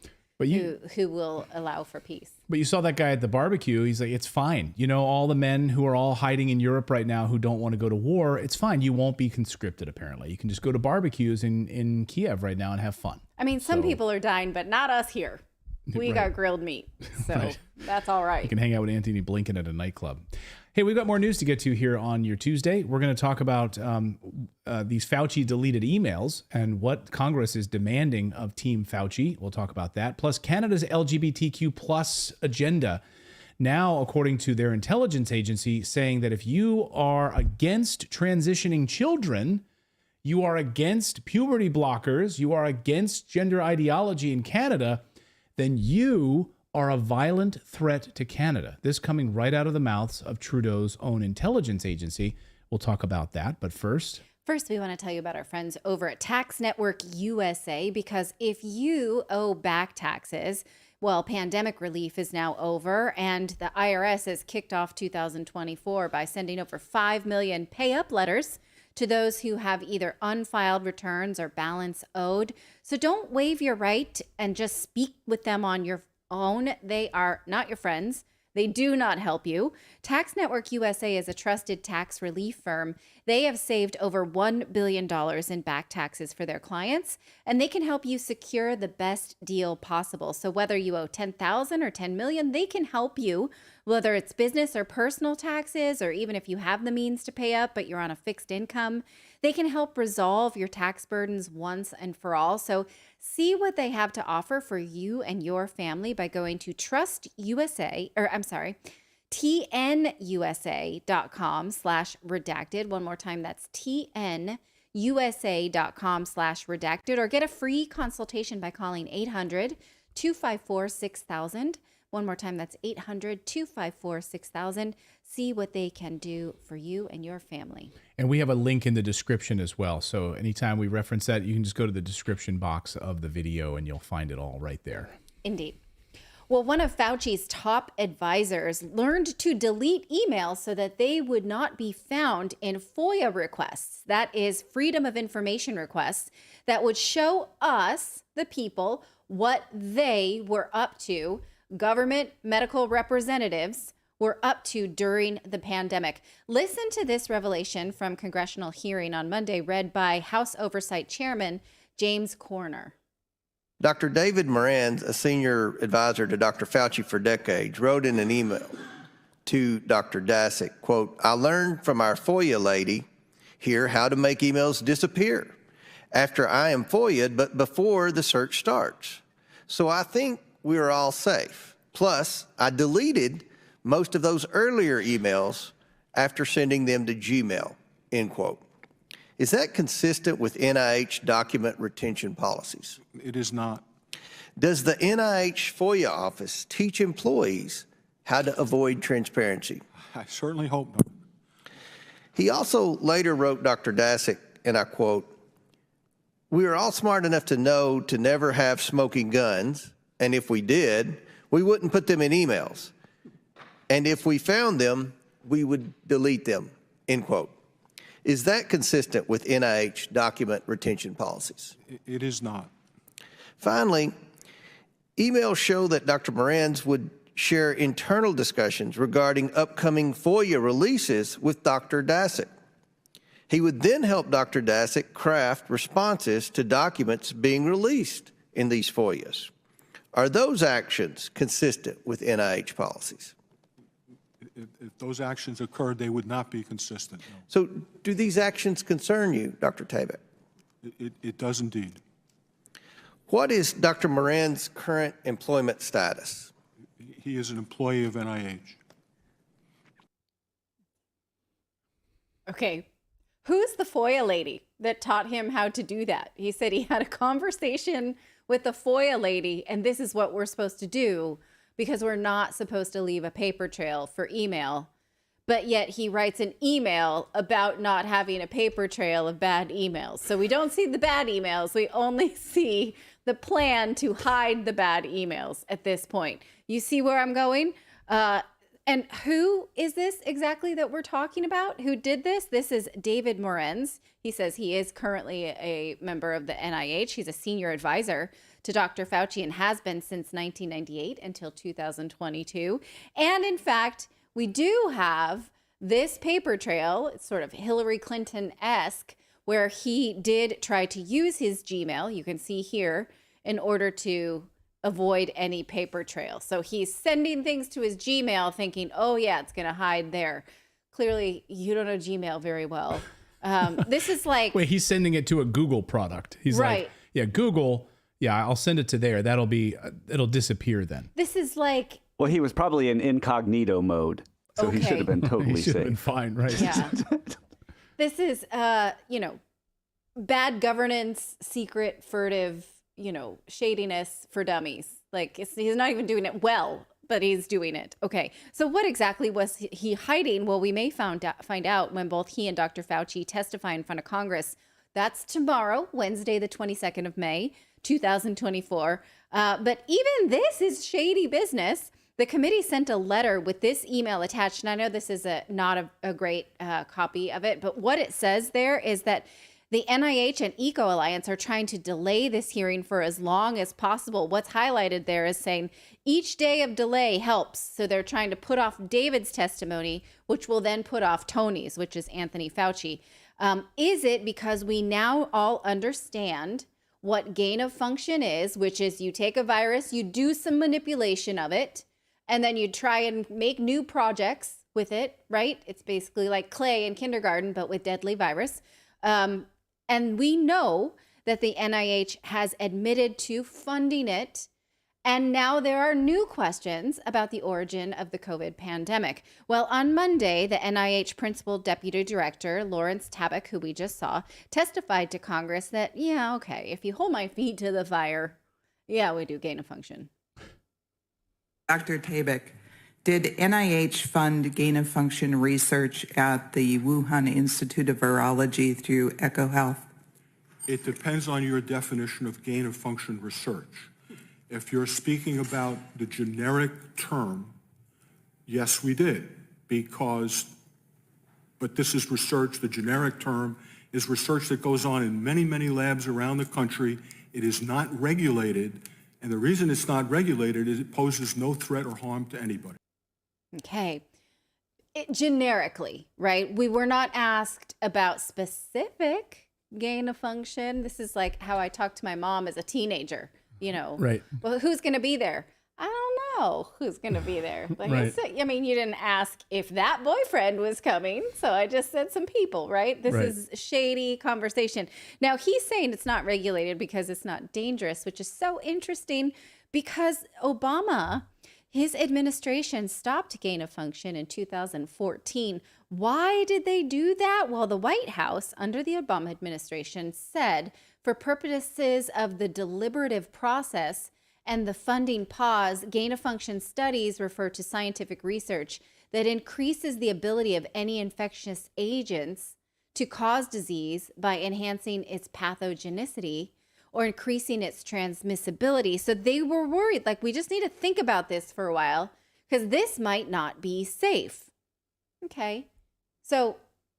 who will allow for peace. But you saw that guy at the barbecue. He's like, it's fine. You know, all the men who are all hiding in Europe right now who don't want to go to war, it's fine. You won't be conscripted, apparently. You can just go to barbecues in Kiev right now and have fun. I mean, some people are dying, but not us here. We got grilled meat. So that's all right. You can hang out with Anthony Blinken at a nightclub. Hey, we've got more news to get to here on your Tuesday. We're going to talk about these Fauci deleted emails and what Congress is demanding of Team Fauci. We'll talk about that. Plus, Canada's LGBTQ plus agenda. Now, according to their intelligence agency, saying that if you are against transitioning children, you are against puberty blockers, you are against gender ideology in Canada, then you are a violent threat to Canada. This coming right out of the mouths of Trudeau's own intelligence agency. We'll talk about that. But first, we want to tell you about our friends over at Tax Network USA, because if you owe back taxes, well, pandemic relief is now over, and the IRS has kicked off 2024 by sending over 5 million pay-up letters to those who have either unfiled returns or balance owed. So don't waive your right and just speak with them on your own. They are not your friends. They do not help you. Tax Network USA is a trusted tax relief firm. They have saved over $1 billion in back taxes for their clients, and they can help you secure the best deal possible. So whether you owe $10,000 or $10 million, they can help you, whether it's business or personal taxes, or even if you have the means to pay up, but you're on a fixed income. They can help resolve your tax burdens once and for all. So see what they have to offer for you and your family by going to tnusa.com/redacted. One more time, that's tnusa.com/redacted, or get a free consultation by calling 800-254-6000. One more time, that's 800-254-6000. See what they can do for you and your family. and we have a link in the description as well. So anytime we reference that, you can just go to the description box of the video and you'll find it all right there. Indeed. Well, one of Fauci's top advisors learned to delete emails so that they would not be found in FOIA requests. That is Freedom of Information requests that would show us, the people, what they were up to, government medical representatives were up to during the pandemic. Listen to this revelation from congressional hearing on Monday, read by House Oversight Chairman James Corner. Dr. David Moran, a senior advisor to Dr. Fauci for decades, wrote in an email to Dr. Daszak, quote, "I learned from our FOIA lady here how to make emails disappear after I am FOIA'd, but before the search starts. So I think we're all safe. Plus, I deleted most of those earlier emails after sending them to Gmail," end quote. Is that consistent with NIH document retention policies? It is not. Does the NIH FOIA office teach employees how to avoid transparency? I certainly hope not. He also later wrote Dr. Daszak, and I quote, "We are all smart enough to know to never have smoking guns, and if we did, we wouldn't put them in emails. And if we found them, we would delete them," end quote. Is that consistent with NIH document retention policies? It is not. Finally, emails show that Dr. Morans would share internal discussions regarding upcoming FOIA releases with Dr. Daszak. He would then help Dr. Daszak craft responses to documents being released in these FOIAs. Are those actions consistent with NIH policies? If those actions occurred, they would not be consistent. No. So do these actions concern you, Dr. Tabak? It does indeed. What is Dr. Moran's current employment status? He is an employee of NIH. Okay, who's the FOIA lady that taught him how to do that? He said he had a conversation with the FOIA lady, and this is what we're supposed to do, because we're not supposed to leave a paper trail for email. But yet he writes an email about not having a paper trail of bad emails. So we don't see the bad emails. We only see the plan to hide the bad emails at this point. You see where I'm going? And who is this exactly that we're talking about? Who did this? This is David Morans. He says he is currently a member of the NIH. He's a senior advisor to Dr. Fauci and has been since 1998 until 2022. And in fact, we do have this paper trail, it's sort of Hillary Clinton-esque, where he did try to use his Gmail, you can see here, in order to avoid any paper trail. So he's sending things to his Gmail thinking, oh yeah, it's going to hide there. Clearly, you don't know Gmail very well. This is like... Wait, he's sending it to a Google product. He's right. like, yeah, Google, yeah, I'll send it to there. It'll disappear then. This is like... Well, he was probably in incognito mode, so he should have been totally he should safe. have been fine, right? Yeah. This is, bad governance, secret, furtive, shadiness for dummies. Like, he's not even doing it well, but he's doing it. Okay. So what exactly was he hiding? Well, we may find out when both he and Dr. Fauci testify in front of Congress. That's tomorrow, Wednesday, the 22nd of May, 2024. But even this is shady business. The committee sent a letter with this email attached, and I know this is not a great copy of it, but what it says there is that the NIH and Eco Alliance are trying to delay this hearing for as long as possible. What's highlighted there is saying each day of delay helps. So they're trying to put off David's testimony, which will then put off Tony's, which is Anthony Fauci. Is it because we now all understand what gain of function is, which is you take a virus, you do some manipulation of it, and then you try and make new projects with it, right? It's basically like clay in kindergarten, but with deadly virus. And we know that the NIH has admitted to funding it. And now there are new questions about the origin of the COVID pandemic. Well, on Monday, the NIH Principal Deputy Director, Lawrence Tabak, who we just saw, testified to Congress that, yeah, okay, if you hold my feet to the fire, yeah, we do gain of function. Dr. Tabak, did NIH fund gain-of-function research at the Wuhan Institute of Virology through EcoHealth? It depends on your definition of gain-of-function research. If you're speaking about the generic term, yes, we did, but this is research. The generic term is research that goes on in many, many labs around the country. It is not regulated, and the reason it's not regulated is it poses no threat or harm to anybody. Okay. Generically, right? We were not asked about specific gain of function. This is like how I talked to my mom as a teenager, Right. Well, who's going to be there? I don't know who's going to be there. Like, Right. I mean, you didn't ask if that boyfriend was coming. So I just said some people, right? This Right. is shady conversation. Now, he's saying it's not regulated because it's not dangerous, which is so interesting because Obama, his administration stopped gain of function in 2014. Why did they do that? Well, the White House under the Obama administration said for purposes of the deliberative process and the funding pause, gain of function studies refer to scientific research that increases the ability of any infectious agents to cause disease by enhancing its pathogenicity or increasing its transmissibility. So they were worried, like, we just need to think about this for a while because this might not be safe. Okay. So,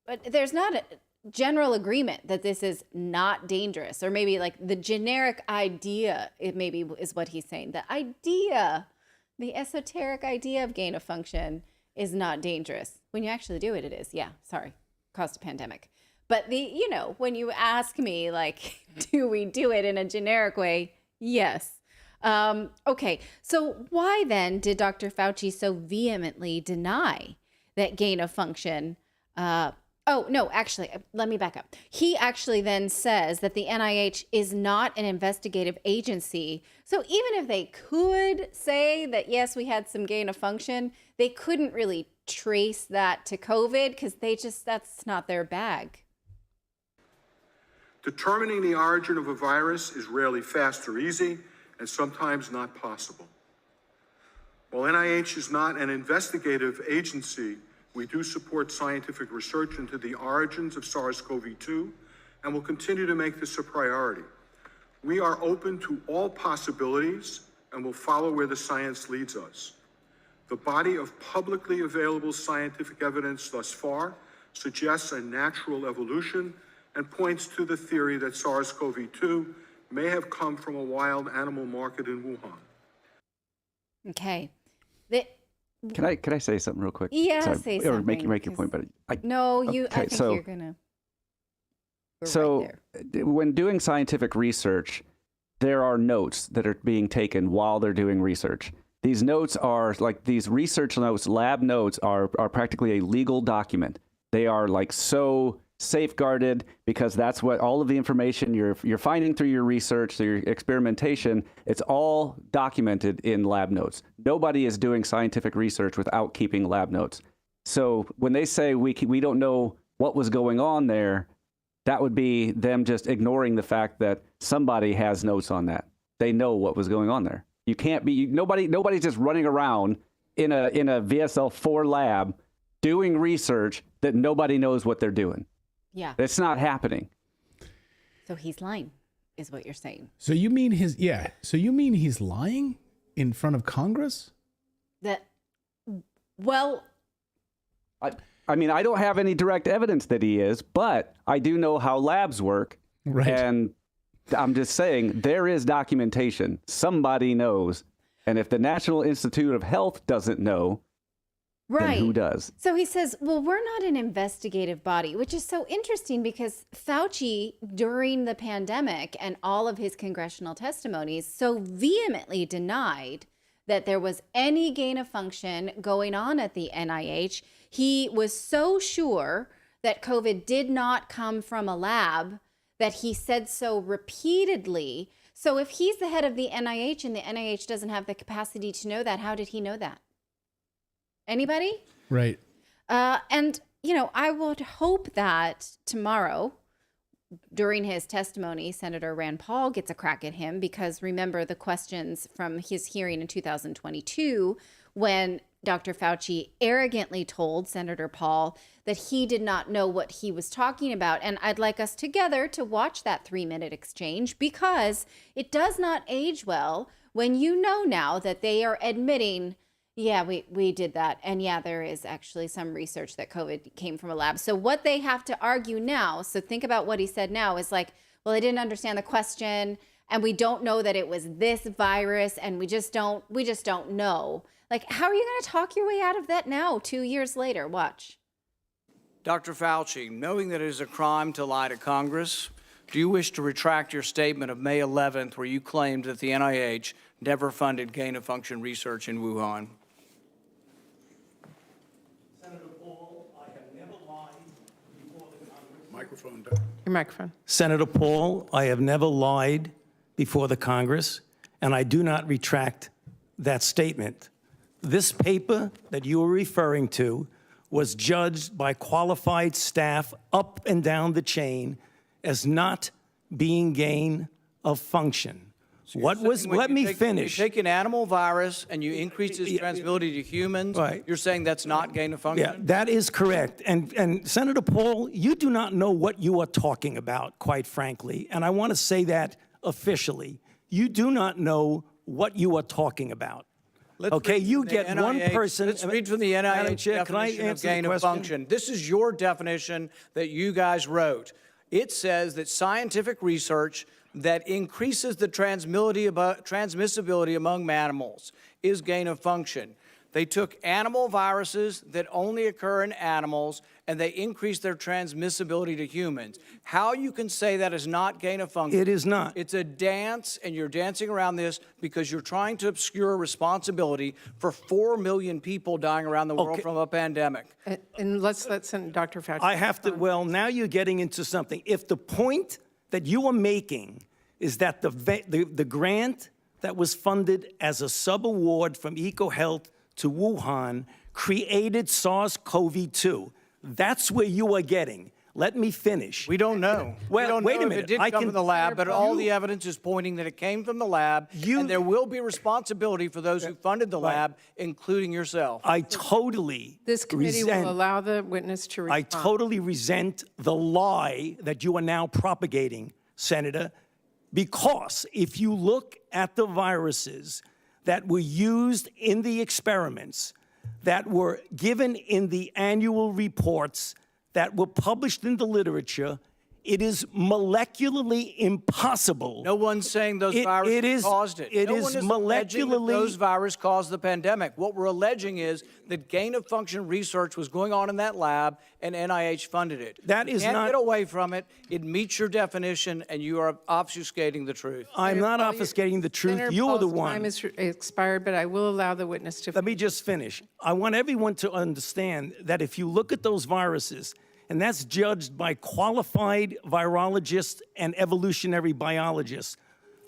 but there's not a general agreement that this is not dangerous, or maybe like the generic idea, it maybe is what he's saying. The idea, the esoteric idea of gain of function is not dangerous. When you actually do it, it is. Yeah, sorry, caused a pandemic. But when you ask me, like, do we do it in a generic way? Yes. Okay, so why then did Dr. Fauci so vehemently deny that gain of function? Let me back up. He actually then says that the NIH is not an investigative agency. So even if they could say that, yes, we had some gain of function, they couldn't really trace that to COVID because that's not their bag. Determining the origin of a virus is rarely fast or easy, and sometimes not possible. While NIH is not an investigative agency, we do support scientific research into the origins of SARS-CoV-2 and will continue to make this a priority. We are open to all possibilities and will follow where the science leads us. The body of publicly available scientific evidence thus far suggests a natural evolution and points to the theory that SARS-CoV-2 may have come from a wild animal market in Wuhan. Okay. Can I say something real quick? Yeah, Sorry, say or something. make your point, but No, you. Okay, I think so, you're gonna. We're so right there. when doing scientific research, there are notes that are being taken while they're doing research. These notes are like these research notes, lab notes are practically a legal document. They are like so safeguarded because that's what all of the information you're finding through your research, through your experimentation, it's all documented in lab notes. Nobody is doing scientific research without keeping lab notes. So when they say we don't know what was going on there, that would be them just ignoring the fact that somebody has notes on that. They know what was going on there. You can't be nobody's just running around in a VSL-4 lab doing research that nobody knows what they're doing. Yeah. It's not happening. So he's lying, is what you're saying. So you mean he's lying in front of Congress? Well, I mean, I don't have any direct evidence that he is, but I do know how labs work. Right. And I'm just saying there is documentation. Somebody knows. And if the National Institute of Health doesn't know, right. then who does? So he says, well, we're not an investigative body, which is so interesting because Fauci, during the pandemic and all of his congressional testimonies, so vehemently denied that there was any gain of function going on at the NIH. He was so sure that COVID did not come from a lab that he said so repeatedly. So if he's the head of the NIH and the NIH doesn't have the capacity to know that, how did he know that? Anybody? Right. And, I would hope that tomorrow, during his testimony, Senator Rand Paul gets a crack at him because remember the questions from his hearing in 2022 when Dr. Fauci arrogantly told Senator Paul that he did not know what he was talking about. And I'd like us together to watch that 3-minute exchange because it does not age well when you know now that they are admitting, yeah, we did that. And yeah, there is actually some research that COVID came from a lab. So what they have to argue now, so think about what he said now, is like, well, I didn't understand the question and we don't know that it was this virus and we just don't know. Like, how are you going to talk your way out of that now, 2 years later? Watch. Dr. Fauci, knowing that it is a crime to lie to Congress, do you wish to retract your statement of May 11th where you claimed that the NIH never funded gain-of-function research in Wuhan? Senator Paul, I have never lied before the Congress. Microphone. Your microphone. Senator Paul, I have never lied before the Congress, and I do not retract that statement. This paper that you were referring to was judged by qualified staff up and down the chain as not being gain of function. Let me finish. You take an animal virus and you increase its transmissibility to humans. Right. You're saying that's not gain of function? Yeah, that is correct. And Senator Paul, you do not know what you are talking about, quite frankly. And I want to say that officially. You do not know what you are talking about. Okay, you get one person. Let's read from the NIH definition of gain of function. This is your definition that you guys wrote. It says that scientific research that increases the transmissibility among mammals is gain of function. They took animal viruses that only occur in animals and they increased their transmissibility to humans. How you can say that is not gain of function? It is not. It's a dance, and you're dancing around this because you're trying to obscure responsibility for 4 million people dying around the world from a pandemic. And let's let Dr. Fauci. I have to, well, now you're getting into something. If the point that you are making is that the grant that was funded as a sub-award from EcoHealth to Wuhan created SARS-CoV-2. That's where you are getting. Let me finish. We don't know. Well, we don't wait know a minute. If it did come from the lab, but all the evidence is pointing that it came from the lab, and there will be responsibility for those who funded the lab, including yourself. I totally This committee will allow the witness to respond. I totally resent the lie that you are now propagating, Senator, because if you look at the viruses that were used in the experiments, that were given in the annual reports, that were published in the literature, It is molecularly impossible. No one's saying those viruses caused it. It no is one is alleging that molecularly. those viruses caused the pandemic. What we're alleging is that gain-of-function research was going on in that lab, and NIH funded it. That is you can't not. get away from it. It meets your definition, and you are obfuscating the truth. I'm not obfuscating the truth. Senator You are the Paul's one. time is expired, but I will allow the witness to. Let me just finish. I want everyone to understand that if you look at those viruses, and that's judged by qualified virologists and evolutionary biologists,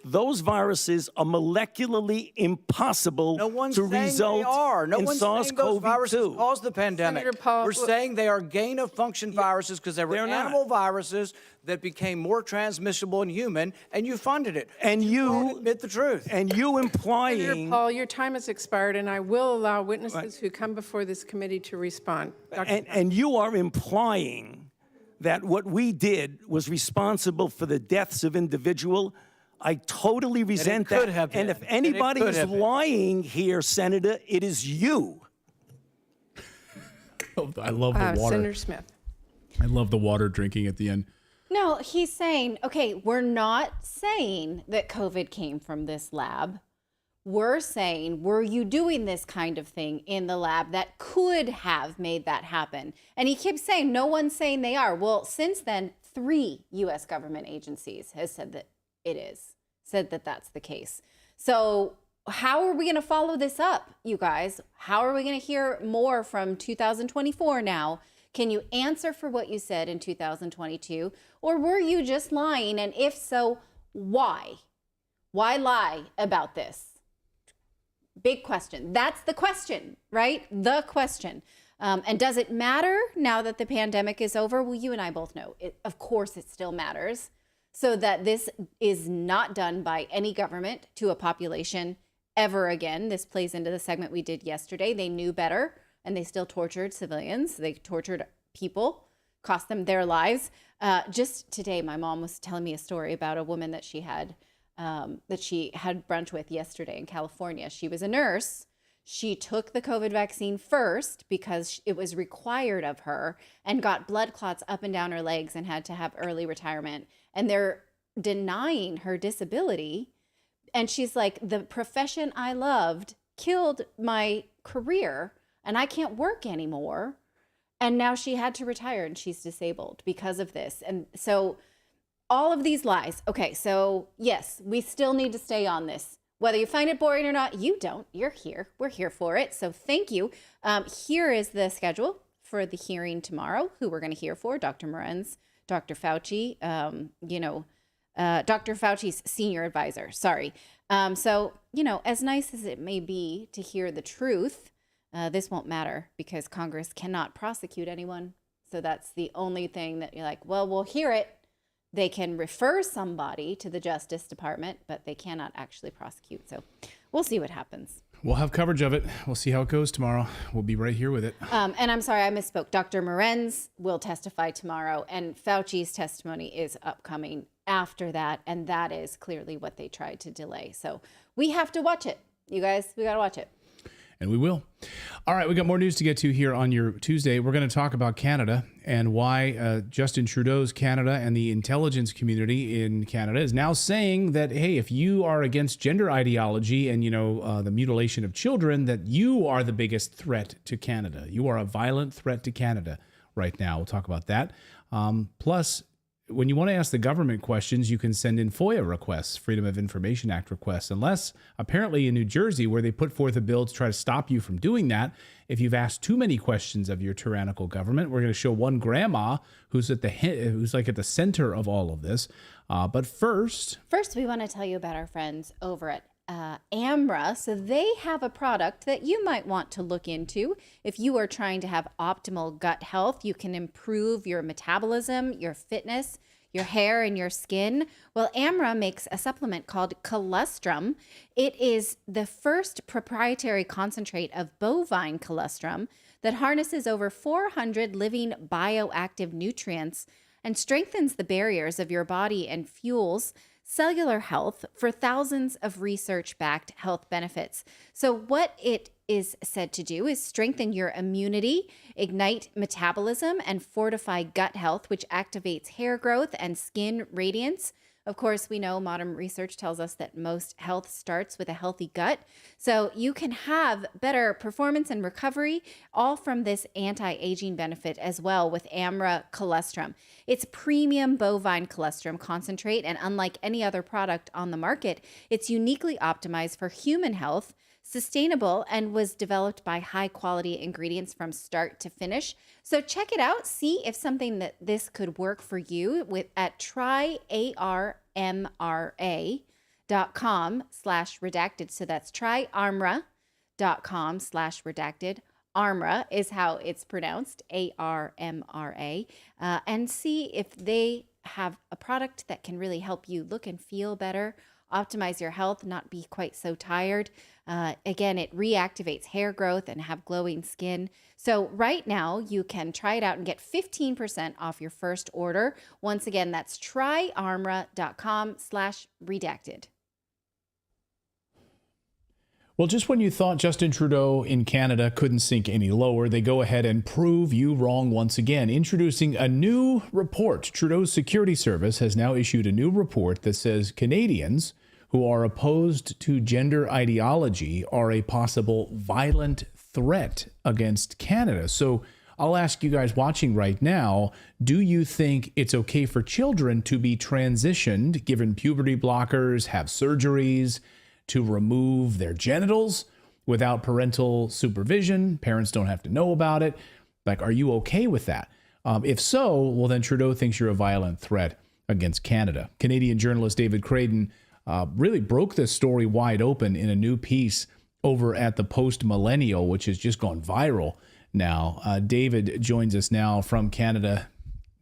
those viruses are molecularly impossible No one's to saying result they are. No in one's saying those viruses SARS-CoV-2. caused the pandemic. Senator Paul, We're saying they are gain-of-function viruses because they were they're not. animal viruses that became more transmissible in human, and you funded it. And you won't you admit the truth. And you implying. Senator Paul, your time has expired, and I will allow witnesses who come before this committee to respond. And you are implying that what we did was responsible for the deaths of individual. I totally resent could that. have And been. if anybody And it is could have been. lying here, Senator, it is you. I love the water. Senator Smith. I love the water drinking at the end. No, he's saying, okay, we're not saying that COVID came from this lab. We're saying, were you doing this kind of thing in the lab that could have made that happen? And he keeps saying, no one's saying they are. Well, since then, 3 U.S. government agencies has said that it is, said that that's the case. So how are we going to follow this up, you guys? How are we going to hear more from 2024 now? Can you answer for what you said in 2022? Or were you just lying? And if so, why? Why lie about this? Big question. That's the question, right? The question. And does it matter now that the pandemic is over? Well, you and I both know, of course it still matters. So that this is not done by any government to a population ever again. This plays into the segment we did yesterday. They knew better, and they still tortured civilians. They tortured people, cost them their lives. Just today, my mom was telling me a story about a woman that she had brunch with yesterday in California. She was a nurse. She took the COVID vaccine first because it was required of her and got blood clots up and down her legs and had to have early retirement. And they're denying her disability. And she's like, the profession I loved killed my career and I can't work anymore. And now she had to retire and she's disabled because of this. And so all of these lies. Okay, so yes, we still need to stay on this. Whether you find it boring or not, you don't. You're here. We're here for it. So thank you. Here is the schedule for the hearing tomorrow, who we're going to hear for, Dr. Morenz, Dr. Fauci, Dr. Fauci's senior advisor. Sorry. So, as nice as it may be to hear the truth, this won't matter because Congress cannot prosecute anyone. So that's the only thing that you're like, well, we'll hear it. They can refer somebody to the Justice Department, but they cannot actually prosecute. So we'll see what happens. We'll have coverage of it. We'll see how it goes tomorrow. We'll be right here with it. And I'm sorry, I misspoke. Dr. Morenz will testify tomorrow, and Fauci's testimony is upcoming after that, and that is clearly what they tried to delay. So we have to watch it. You guys, we got to watch it. And we will. All right, we got more news to get to here on your Tuesday. We're going to talk about Canada and why Justin Trudeau's Canada and the intelligence community in Canada is now saying that, hey, if you are against gender ideology and, the mutilation of children, that you are the biggest threat to Canada. You are a violent threat to Canada right now. We'll talk about that. Plus, when you want to ask the government questions, you can send in FOIA requests, Freedom of Information Act requests, unless apparently in New Jersey, where they put forth a bill to try to stop you from doing that, if you've asked too many questions of your tyrannical government. We're going to show one grandma who's at the center of all of this. But first, we want to tell you about our friends over at AMRA. So they have a product that you might want to look into. If you are trying to have optimal gut health, you can improve your metabolism, your fitness, your hair, and your skin. Well, AMRA makes a supplement called Colostrum. It is the first proprietary concentrate of bovine colostrum that harnesses over 400 living bioactive nutrients and strengthens the barriers of your body and fuels cellular health for thousands of research-backed health benefits. So what it is said to do is strengthen your immunity, ignite metabolism, and fortify gut health, which activates hair growth and skin radiance. Of course, we know modern research tells us that most health starts with a healthy gut. So you can have better performance and recovery, all from this anti-aging benefit as well with Amra Colostrum. It's premium bovine colostrum concentrate, and unlike any other product on the market, it's uniquely optimized for human health, sustainable, and was developed by high quality ingredients from start to finish. So check it out. See if something that this could work for you at tryarmra.com/redacted. So that's tryarmra.com/redacted. Armra is how it's pronounced, ARMRA, and see if they have a product that can really help you look and feel better, optimize your health, not be quite so tired. Again, it reactivates hair growth and have glowing skin. So right now you can try it out and get 15% off your first order. Once again, that's tryarmra.com/redacted. Well, just when you thought Justin Trudeau in Canada couldn't sink any lower, they go ahead and prove you wrong once again. Introducing a new report. Trudeau's security service has now issued a new report that says Canadians who are opposed to gender ideology are a possible violent threat against Canada. So I'll ask you guys watching right now, do you think it's okay for children to be transitioned, given puberty blockers, have surgeries to remove their genitals without parental supervision? Parents don't have to know about it. Like, are you okay with that? If so, well, then Trudeau thinks you're a violent threat against Canada. Canadian journalist David Craden really broke this story wide open in a new piece over at the Post Millennial, which has just gone viral now. David joins us now from Canada.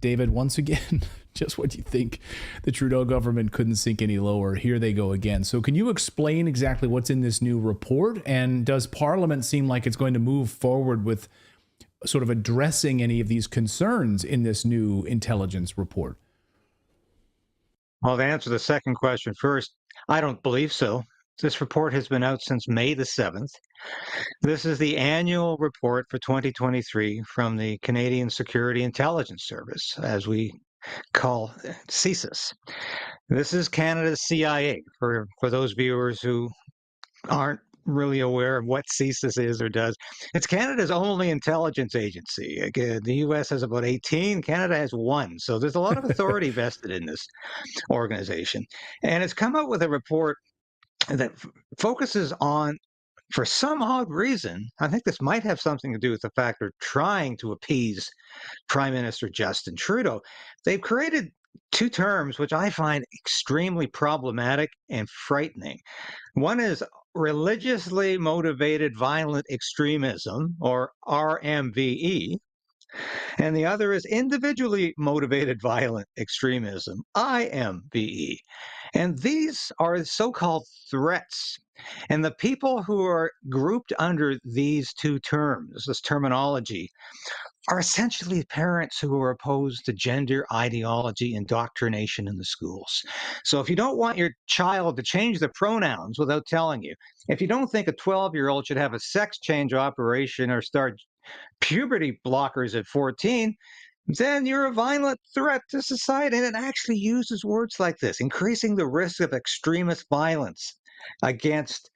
David, once again, just what you think. The Trudeau government couldn't sink any lower. Here they go again. So can you explain exactly what's in this new report? And does Parliament seem like it's going to move forward with sort of addressing any of these concerns in this new intelligence report? Well, to answer the second question first, I don't believe so. This report has been out since May the 7th. This is the annual report for 2023 from the Canadian Security Intelligence Service, as we call CSIS. This is Canada's CIA, for those viewers who aren't really aware of what CSIS is or does. It's Canada's only intelligence agency. Again, the U.S. has about 18, Canada has 1. So there's a lot of authority vested in this organization. And it's come out with a report that focuses on, for some odd reason, I think this might have something to do with the fact they're trying to appease Prime Minister Justin Trudeau. They've created two terms which I find extremely problematic and frightening. One is religiously motivated violent extremism, or RMVE, and the other is individually motivated violent extremism, IMVE. And these are so-called threats. And the people who are grouped under these two terms, this terminology, are essentially parents who are opposed to gender ideology indoctrination in the schools. So if you don't want your child to change their pronouns without telling you, if you don't think a 12-year-old should have a sex change operation or start puberty blockers at 14, then you're a violent threat to society. And it actually uses words like this, increasing the risk of extremist violence against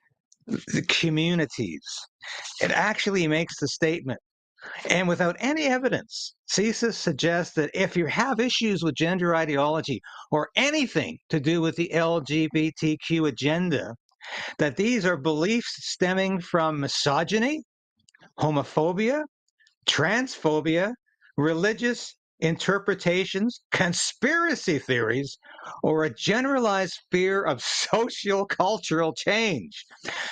the communities. It actually makes the statement. And without any evidence, CSIS suggests that if you have issues with gender ideology or anything to do with the LGBTQ agenda, that these are beliefs stemming from misogyny, homophobia, transphobia, religious interpretations, conspiracy theories, or a generalized fear of social cultural change.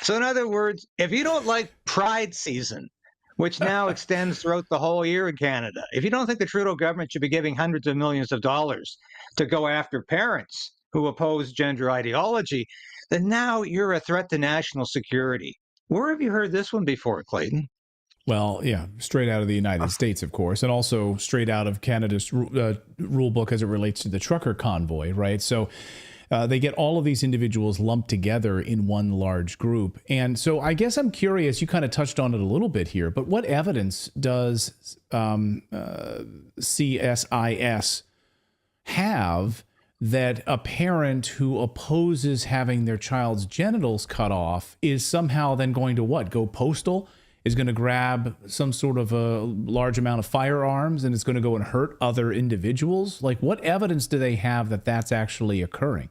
So in other words, if you don't like Pride season, which now extends throughout the whole year in Canada, if you don't think the Trudeau government should be giving hundreds of millions of dollars to go after parents who oppose gender ideology, then now you're a threat to national security. Where have you heard this one before, Clayton? Well, yeah, straight out of the United States, of course, and also straight out of Canada's rule book as it relates to the trucker convoy, right? So They get all of these individuals lumped together in one large group. And so I guess I'm curious, you kind of touched on it a little bit here, but what evidence does CSIS have that a parent who opposes having their child's genitals cut off is somehow then going to what? Go postal? Is going to grab some sort of a large amount of firearms and is going to go and hurt other individuals? Like, what evidence do they have that that's actually occurring?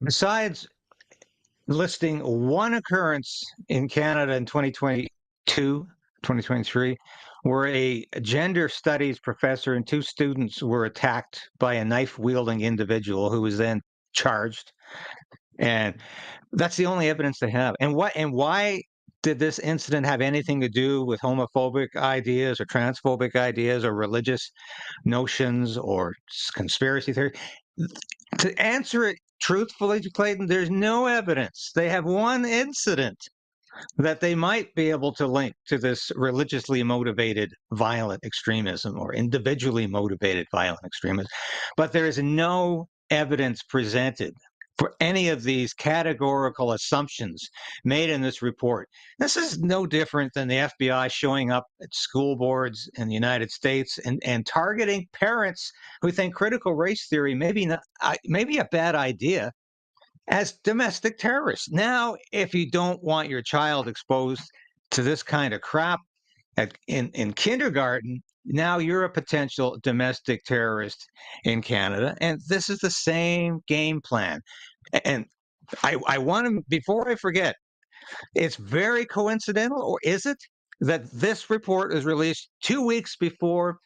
Besides listing one occurrence in Canada in 2023, where a gender studies professor and two students were attacked by a knife-wielding individual who was then charged. And that's the only evidence they have. And why did this incident have anything to do with homophobic ideas or transphobic ideas or religious notions or conspiracy theory? To answer it truthfully, Clayton, there's no evidence. They have one incident that they might be able to link to this religiously motivated violent extremism or individually motivated violent extremism. But there is no evidence presented for any of these categorical assumptions made in this report. This is no different than the FBI showing up at school boards in the United States and targeting parents who think critical race theory may be a bad idea as domestic terrorists. Now, if you don't want your child exposed to this kind of crap in kindergarten, now you're a potential domestic terrorist in Canada. And this is the same game plan. And I want to, before I forget, it's very coincidental, or is it, that this report is released 2 weeks before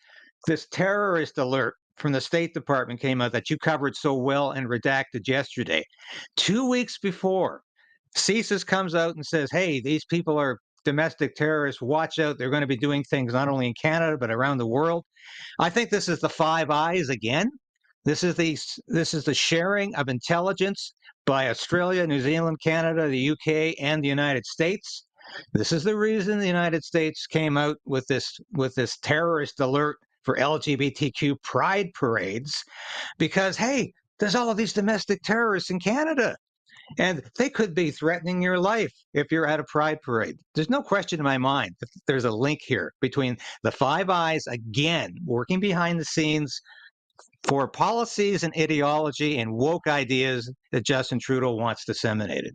this terrorist alert from the State Department came out that you covered so well and redacted yesterday. 2 weeks before, CSIS comes out and says, hey, these people are domestic terrorists. Watch out. They're going to be doing things not only in Canada, but around the world. I think this is the Five Eyes again. This is the sharing of intelligence by Australia, New Zealand, Canada, the UK, and the United States. This is the reason the United States came out with this terrorist alert for LGBTQ pride parades, because, hey, there's all of these domestic terrorists in Canada, and they could be threatening your life if you're at a pride parade. There's no question in my mind that there's a link here between the Five Eyes, again, working behind the scenes for policies and ideology and woke ideas that Justin Trudeau wants disseminated.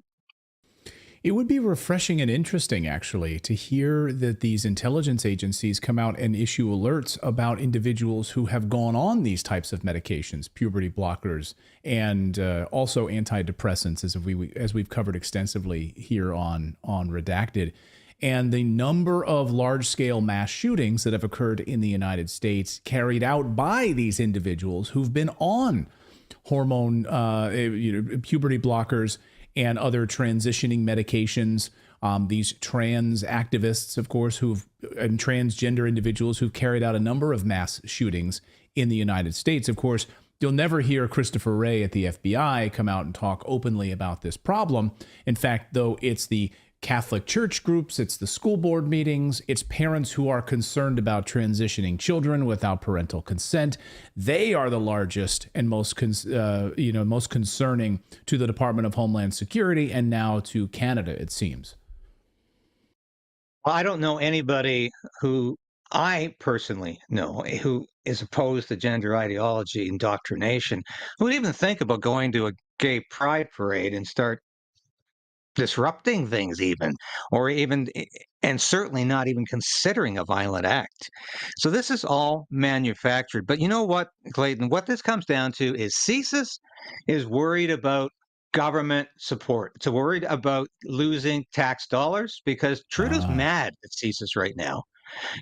It would be refreshing and interesting, actually, to hear that these intelligence agencies come out and issue alerts about individuals who have gone on these types of medications, puberty blockers, and also antidepressants, as we've covered extensively here on Redacted. And the number of large-scale mass shootings that have occurred in the United States carried out by these individuals who've been on hormone, puberty blockers, and other transitioning medications. These trans activists, of course, and transgender individuals who've carried out a number of mass shootings in the United States. Of course, you'll never hear Christopher Wray at the FBI come out and talk openly about this problem. In fact, though, it's the Catholic church groups, it's the school board meetings, it's parents who are concerned about transitioning children without parental consent. They are the largest and most concerning to the Department of Homeland Security and now to Canada, it seems. Well, I don't know anybody who I personally know who is opposed to gender ideology indoctrination who would even think about going to a gay pride parade and start disrupting things and certainly not even considering a violent act. So this is all manufactured. But you know what, Clayton, what this comes down to is CSIS is worried about government support. It's worried about losing tax dollars because Trudeau's mad at CSIS right now.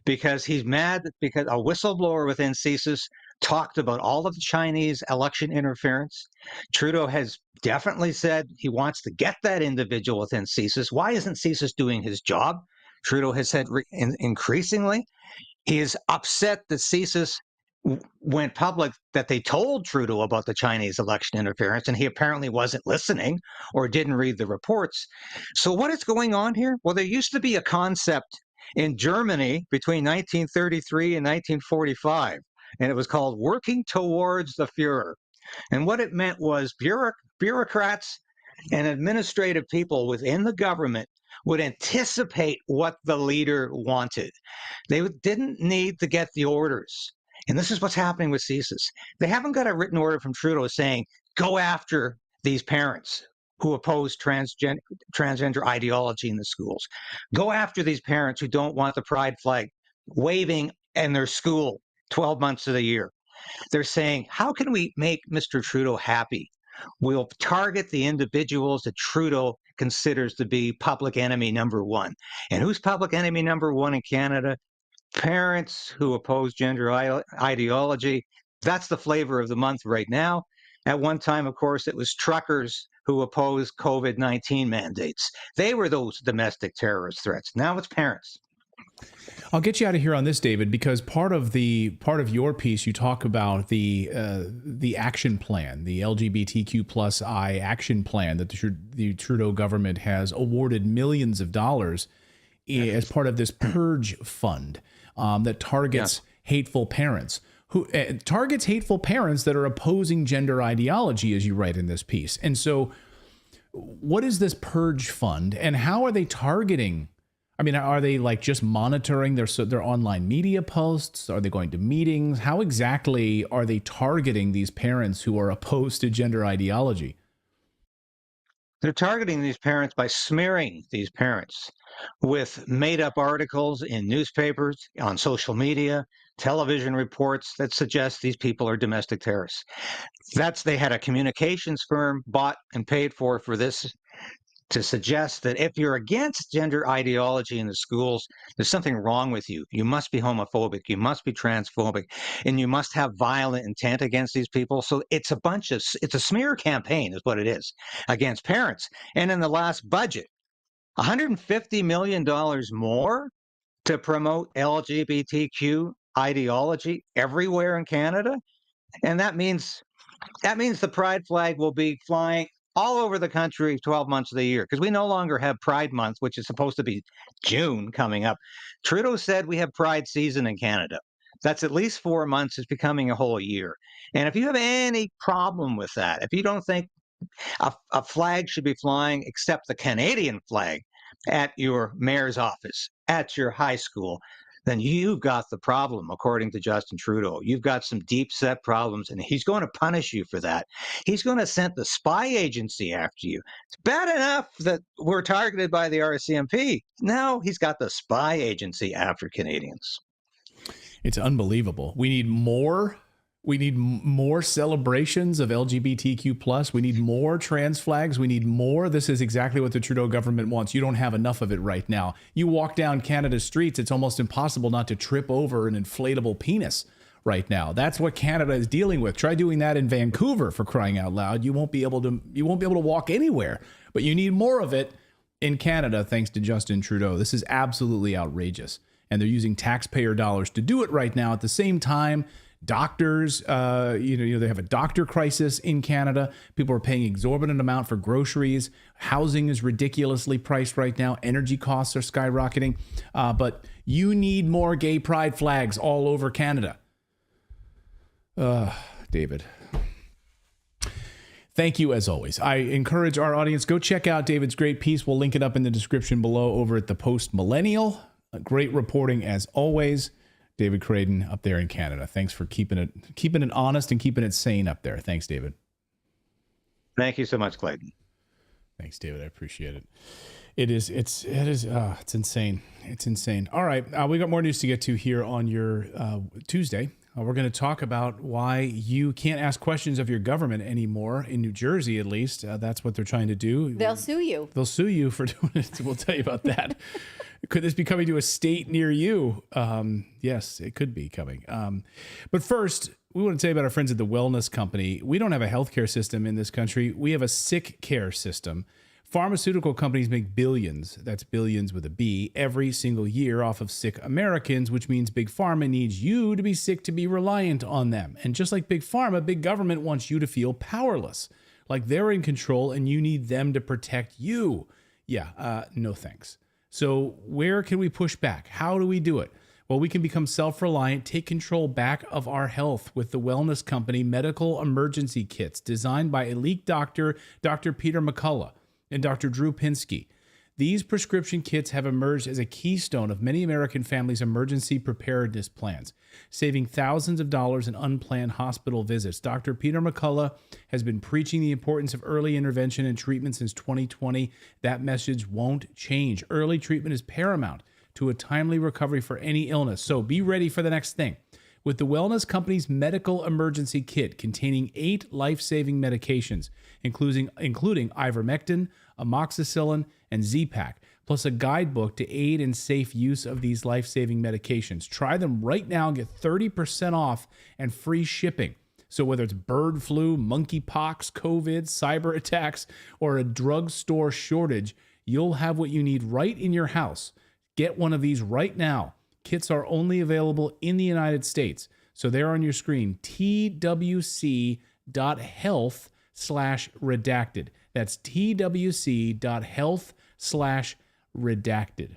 Because he's mad because a whistleblower within CSIS talked about all of the Chinese election interference. Trudeau has definitely said he wants to get that individual within CSIS. Why isn't CSIS doing his job? Trudeau has said increasingly. He is upset that CSIS went public, that they told Trudeau about the Chinese election interference, and he apparently wasn't listening or didn't read the reports. So what is going on here? Well, there used to be a concept in Germany between 1933 and 1945, and it was called working towards the Fuhrer. And what it meant was bureaucrats and administrative people within the government would anticipate what the leader wanted. They didn't need to get the orders. And this is what's happening with CSIS. They haven't got a written order from Trudeau saying, go after these parents who oppose transgender ideology in the schools. Go after these parents who don't want the pride flag waving in their school 12 months of the year. They're saying, how can we make Mr. Trudeau happy? We'll target the individuals that Trudeau considers to be public enemy number one. And who's public enemy number one in Canada? Parents who oppose gender ideology. That's the flavor of the month right now. At one time, of course, it was truckers who opposed COVID-19 mandates. They were those domestic terrorist threats. Now it's parents. I'll get you out of here on this, David, because part of your piece, you talk about the action plan, the LGBTQ+I action plan that the Trudeau government has awarded millions of dollars as part of this purge fund that targets hateful parents. Who targets hateful parents that are opposing gender ideology, as you write in this piece. And so, what is this purge fund, and how are they targeting? I mean, are they like just monitoring their online media posts? Are they going to meetings? How exactly are they targeting these parents who are opposed to gender ideology? They're targeting these parents by smearing these parents with made-up articles in newspapers, on social media, television reports that suggest these people are domestic terrorists. They had a communications firm bought and paid for this to suggest that if you're against gender ideology in the schools, there's something wrong with you. You must be homophobic, you must be transphobic, and you must have violent intent against these people. So it's a smear campaign is what it is against parents. And in the last budget, $150 million more to promote LGBTQ ideology everywhere in Canada. And that means the pride flag will be flying all over the country 12 months of the year, because we no longer have Pride Month, which is supposed to be June coming up. Trudeau said we have Pride season in Canada. That's at least 4 months. It's becoming a whole year. And if you have any problem with that, if you don't think a flag should be flying except the Canadian flag at your mayor's office, at your high school, then you've got the problem, according to Justin Trudeau. You've got some deep-set problems, and he's going to punish you for that. He's going to send the spy agency after you. It's bad enough that we're targeted by the RCMP. Now he's got the spy agency after Canadians. It's unbelievable. We need more. We need more celebrations of LGBTQ+. We need more trans flags. We need more. This is exactly what the Trudeau government wants. You don't have enough of it right now. You walk down Canada's streets, it's almost impossible not to trip over an inflatable penis right now. That's what Canada is dealing with. Try doing that in Vancouver, for crying out loud. You won't be able to walk anywhere. But you need more of it in Canada, thanks to Justin Trudeau. This is absolutely outrageous. And they're using taxpayer dollars to do it right now. At the same time, doctors, they have a doctor crisis in Canada. People are paying exorbitant amount for groceries. Housing is ridiculously priced right now. Energy costs are skyrocketing. But you need more gay pride flags all over Canada. David. Thank you, as always. I encourage our audience, go check out David's great piece. We'll link it up in the description below over at the Post Millennial. Great reporting, as always. David Creighton up there in Canada. Thanks for keeping it honest and keeping it sane up there. Thanks, David. Thank you so much, Clayton. Thanks, David. I appreciate it. It's insane. It's insane. All right. We got more news to get to here on your Tuesday. We're going to talk about why you can't ask questions of your government anymore in New Jersey, at least. That's what they're trying to do. They'll sue you. They'll sue you for doing it. We'll tell you about that. Could this be coming to a state near you? Yes, it could be coming. But first, we want to tell you about our friends at the Wellness Company. We don't have a healthcare system in this country. We have a sick care system. Pharmaceutical companies make billions, that's billions with a B, every single year off of sick Americans, which means Big Pharma needs you to be sick to be reliant on them. And just like Big Pharma, Big Government wants you to feel powerless, like they're in control and you need them to protect you. Yeah, no thanks. So where can we push back? How do we do it? Well, we can become self-reliant, take control back of our health with the wellness company Medical Emergency Kits, designed by elite doctor Dr. Peter McCullough and Dr. Drew Pinsky. These prescription kits have emerged as a keystone of many American families' emergency preparedness plans, saving thousands of dollars in unplanned hospital visits. Dr. Peter McCullough has been preaching the importance of early intervention and treatment since 2020. That message won't change. Early treatment is paramount to a timely recovery for any illness. So be ready for the next thing. With the wellness company's Medical Emergency Kit containing 8 life-saving medications, including ivermectin, amoxicillin, and Z-Pak, plus a guidebook to aid in safe use of these life-saving medications. Try them right now and get 30% off and free shipping. So whether it's bird flu, monkeypox, COVID, cyber attacks, or a drugstore shortage, you'll have what you need right in your house. Get one of these right now. Kits are only available in the United States. So they're on your screen, twc.health/redacted. That's twc.health/redacted.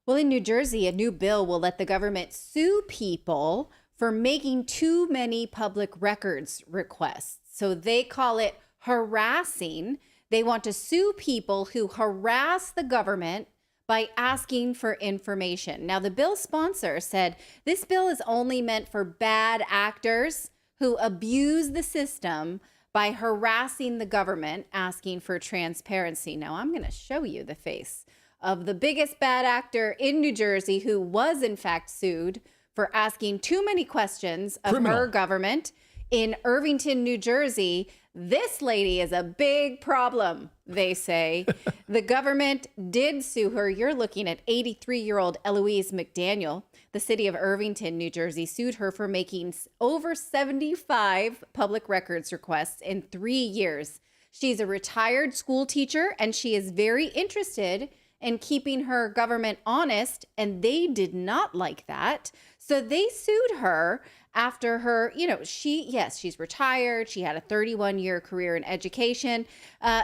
Well, in New Jersey, a new bill will let the government sue people for making too many public records requests. So they call it harassing. They want to sue people who harass the government by asking for information. Now, the bill sponsor said this bill is only meant for bad actors who abuse the system by harassing the government, asking for transparency. Now, I'm going to show you the face of the biggest bad actor in New Jersey who was, in fact, sued for asking too many questions of her government. In Irvington, New Jersey, this lady is a big problem, they say. The government did sue her. You're looking at 83-year-old Eloise McDaniel. The city of Irvington, New Jersey, sued her for making over 75 public records requests in 3 years. She's a retired school teacher, and she is very interested in keeping her government honest, and they did not like that. So they sued her after her, she's retired. She had a 31-year career in education.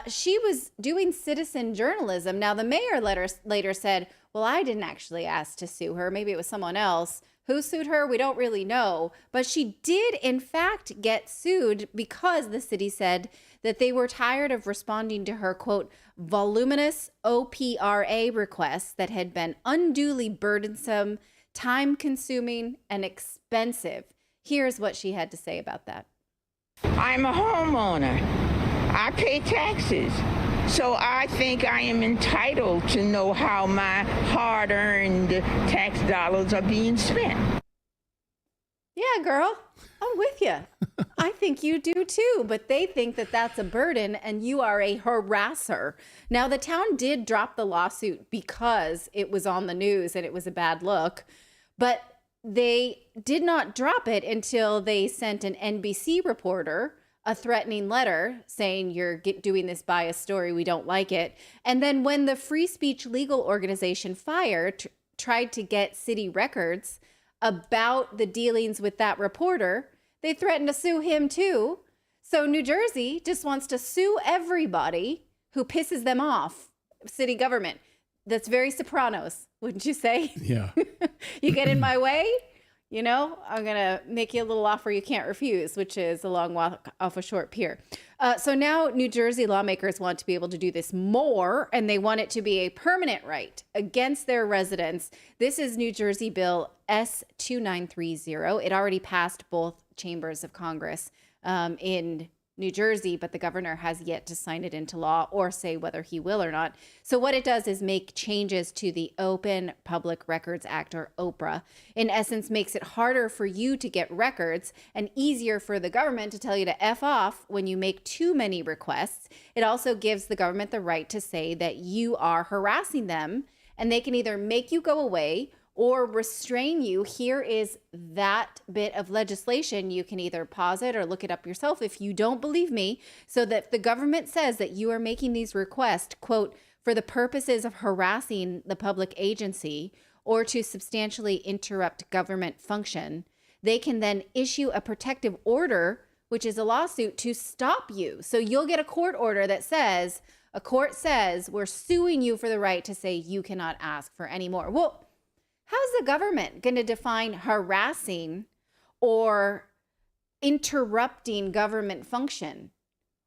She was doing citizen journalism. Now, the mayor later said, well, I didn't actually ask to sue her. Maybe it was someone else. Who sued her? We don't really know. But she did, in fact, get sued because the city said that they were tired of responding to her, quote, voluminous OPRA requests that had been unduly burdensome, time-consuming, and expensive. Here's what she had to say about that. I'm a homeowner. I pay taxes. So I think I am entitled to know how my hard-earned tax dollars are being spent. Yeah, girl, I'm with you. I think you do too, but they think that that's a burden and you are a harasser. Now, the town did drop the lawsuit because it was on the news and it was a bad look, but they did not drop it until they sent an NBC reporter a threatening letter saying you're doing this biased story, we don't like it. And then when the free speech legal organization FIRE tried to get city records about the dealings with that reporter, they threatened to sue him too. So New Jersey just wants to sue everybody who pisses them off, city government. That's very Sopranos, wouldn't you say? Yeah. You get in my way, I'm going to make you a little offer you can't refuse, which is a long walk off a short pier. So now New Jersey lawmakers want to be able to do this more, and they want it to be a permanent right against their residents. This is New Jersey Bill S2930. It already passed both chambers of Congress in New Jersey, but the governor has yet to sign it into law or say whether he will or not. So what it does is make changes to the Open Public Records Act, or OPRA. In essence, makes it harder for you to get records and easier for the government to tell you to F off when you make too many requests. It also gives the government the right to say that you are harassing them, and they can either make you go away or restrain you. Here is that bit of legislation. You can either pause it or look it up yourself if you don't believe me, so that the government says that you are making these requests, quote, for the purposes of harassing the public agency or to substantially interrupt government function. They can then issue a protective order, which is a lawsuit, to stop you. So you'll get a court order that says, a court says, we're suing you for the right to say you cannot ask for any more. Well, How's the government going to define harassing or interrupting government function?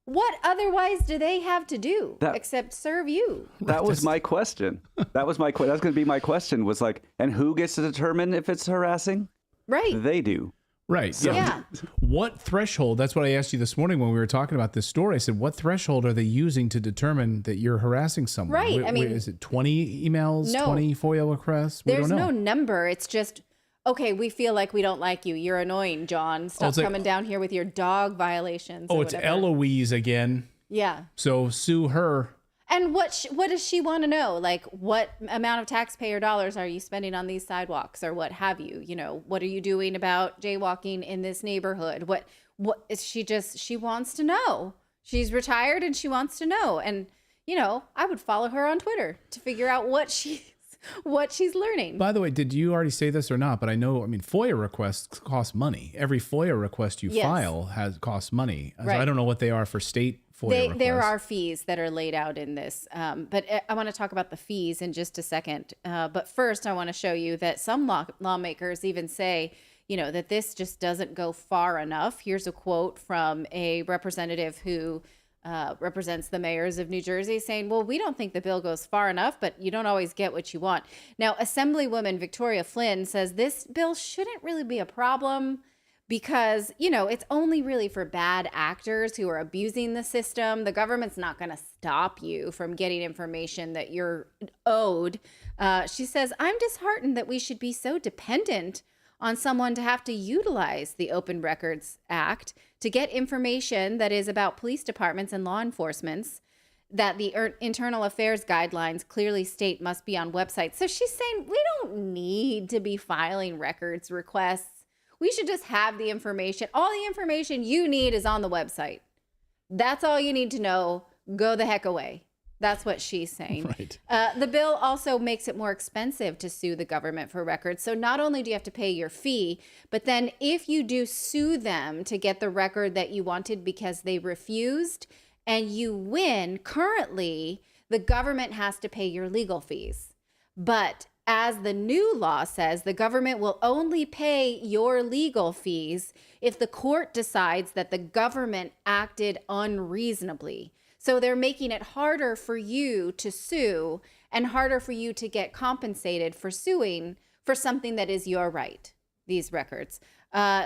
What otherwise do they have to do except serve you? That was my question. That was going to be my question, was like, and who gets to determine if it's harassing? Right. They do. Right. So, yeah. What threshold? That's what I asked you this morning when we were talking about this story. I said, what threshold are they using to determine that you're harassing someone? Right. I mean, is it 20 emails, no, 20 FOIA requests? We There's don't know. no number. It's just, okay, we feel like we don't like you. You're annoying, John. Stop coming down here with your dog violations. Oh, or it's whatever. Eloise again. Yeah. So sue her. And what does she want to know? Like, what amount of taxpayer dollars are you spending on these sidewalks or what have you? You know, what are you doing about jaywalking in this neighborhood? What is she wants to know. She's retired and she wants to know. And, you know, I would follow her on Twitter to figure out what she's learning. By the way, did you already say this or not? But I know, FOIA requests cost money. Every FOIA request you file costs money. Right. So I don't know what they are for state FOIA requests. There are fees that are laid out in this, but I want to talk about the fees in just a second. But first, I want to show you that some lawmakers even say, you know, that this just doesn't go far enough. Here's a quote from a representative who represents the mayors of New Jersey saying, well, we don't think the bill goes far enough, but you don't always get what you want. Now, Assemblywoman Victoria Flynn says this bill shouldn't really be a problem because, you know, it's only really for bad actors who are abusing the system. The government's not going to stop you from getting information that you're owed. She says, I'm disheartened that we should be so dependent on someone to have to utilize the Open Records Act to get information that is about police departments and law enforcement that the internal affairs guidelines clearly state must be on websites. So she's saying we don't need to be filing records requests. We should just have the information. All the information you need is on the website. That's all you need to know. Go the heck away. That's what she's saying. Right. The bill also makes it more expensive to sue the government for records. So not only do you have to pay your fee, but then if you do sue them to get the record that you wanted because they refused and you win, currently the government has to pay your legal fees. But as the new law says, the government will only pay your legal fees if the court decides that the government acted unreasonably. So they're making it harder for you to sue and harder for you to get compensated for suing for something that is your right, these records.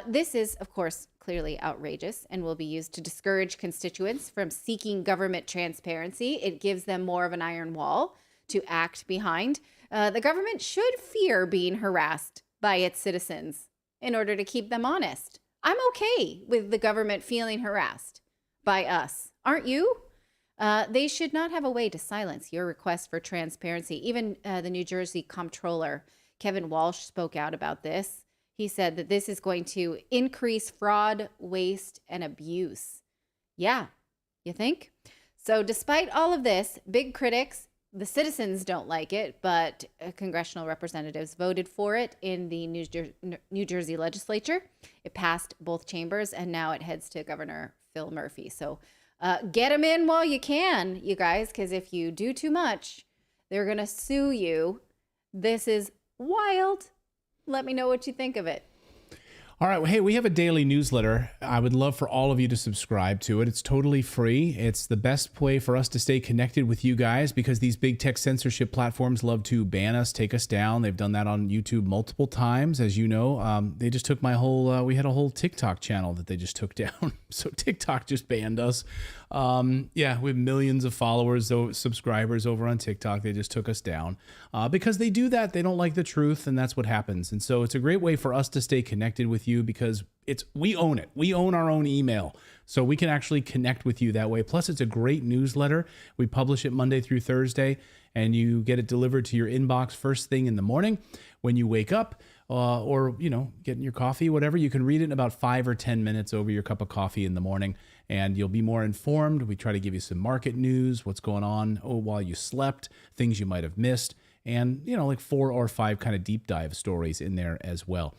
This is, of course, clearly outrageous and will be used to discourage constituents from seeking government transparency. It gives them more of an iron wall to act behind. The government should fear being harassed by its citizens in order to keep them honest. I'm okay with the government feeling harassed by us. Aren't you? They should not have a way to silence your request for transparency. Even the New Jersey comptroller, Kevin Walsh, spoke out about this. He said that this is going to increase fraud, waste, and abuse. Yeah, you think? So despite all of this, big critics, the citizens don't like it, but congressional representatives voted for it in the New Jersey legislature. It passed both chambers, and now it heads to Governor Phil Murphy. So get them in while you can, you guys, because if you do too much, they're going to sue you. This is wild. Let me know what you think of it. All right. Well, hey, we have a daily newsletter. I would love for all of you to subscribe to it. It's totally free. It's the best way for us to stay connected with you guys because these big tech censorship platforms love to ban us, take us down. They've done that on YouTube multiple times. As you know, they just took my whole, we had a whole TikTok channel that they just took down. So TikTok just banned us. Yeah, we have millions of followers, subscribers over on TikTok. They just took us down because they do that. They don't like the truth, and that's what happens. And so it's a great way for us to stay connected with you because we own it. We own our own email, so we can actually connect with you that way. Plus, it's a great newsletter. We publish it Monday through Thursday, and you get it delivered to your inbox first thing in the morning when you wake up. Or, you know, getting your coffee, whatever. You can read it in about 5 or 10 minutes over your cup of coffee in the morning, and you'll be more informed. We try to give you some market news, what's going on while you slept, things you might have missed, and, you know, like 4 or 5 kind of deep dive stories in there as well.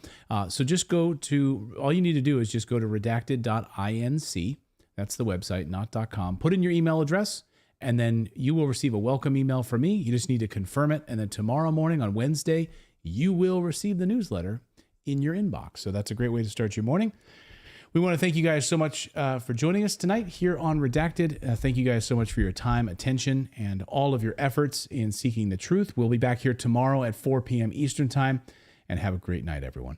So just all you need to do is just go to redacted.inc. That's the website, not .com. Put in your email address, and then you will receive a welcome email from me. You just need to confirm it, and then tomorrow morning on Wednesday, you will receive the newsletter in your inbox. So that's a great way to start your morning. We want to thank you guys so much for joining us tonight here on Redacted. Thank you guys so much for your time, attention, and all of your efforts in seeking the truth. We'll be back here tomorrow at 4 p.m. Eastern Time, and have a great night, everyone.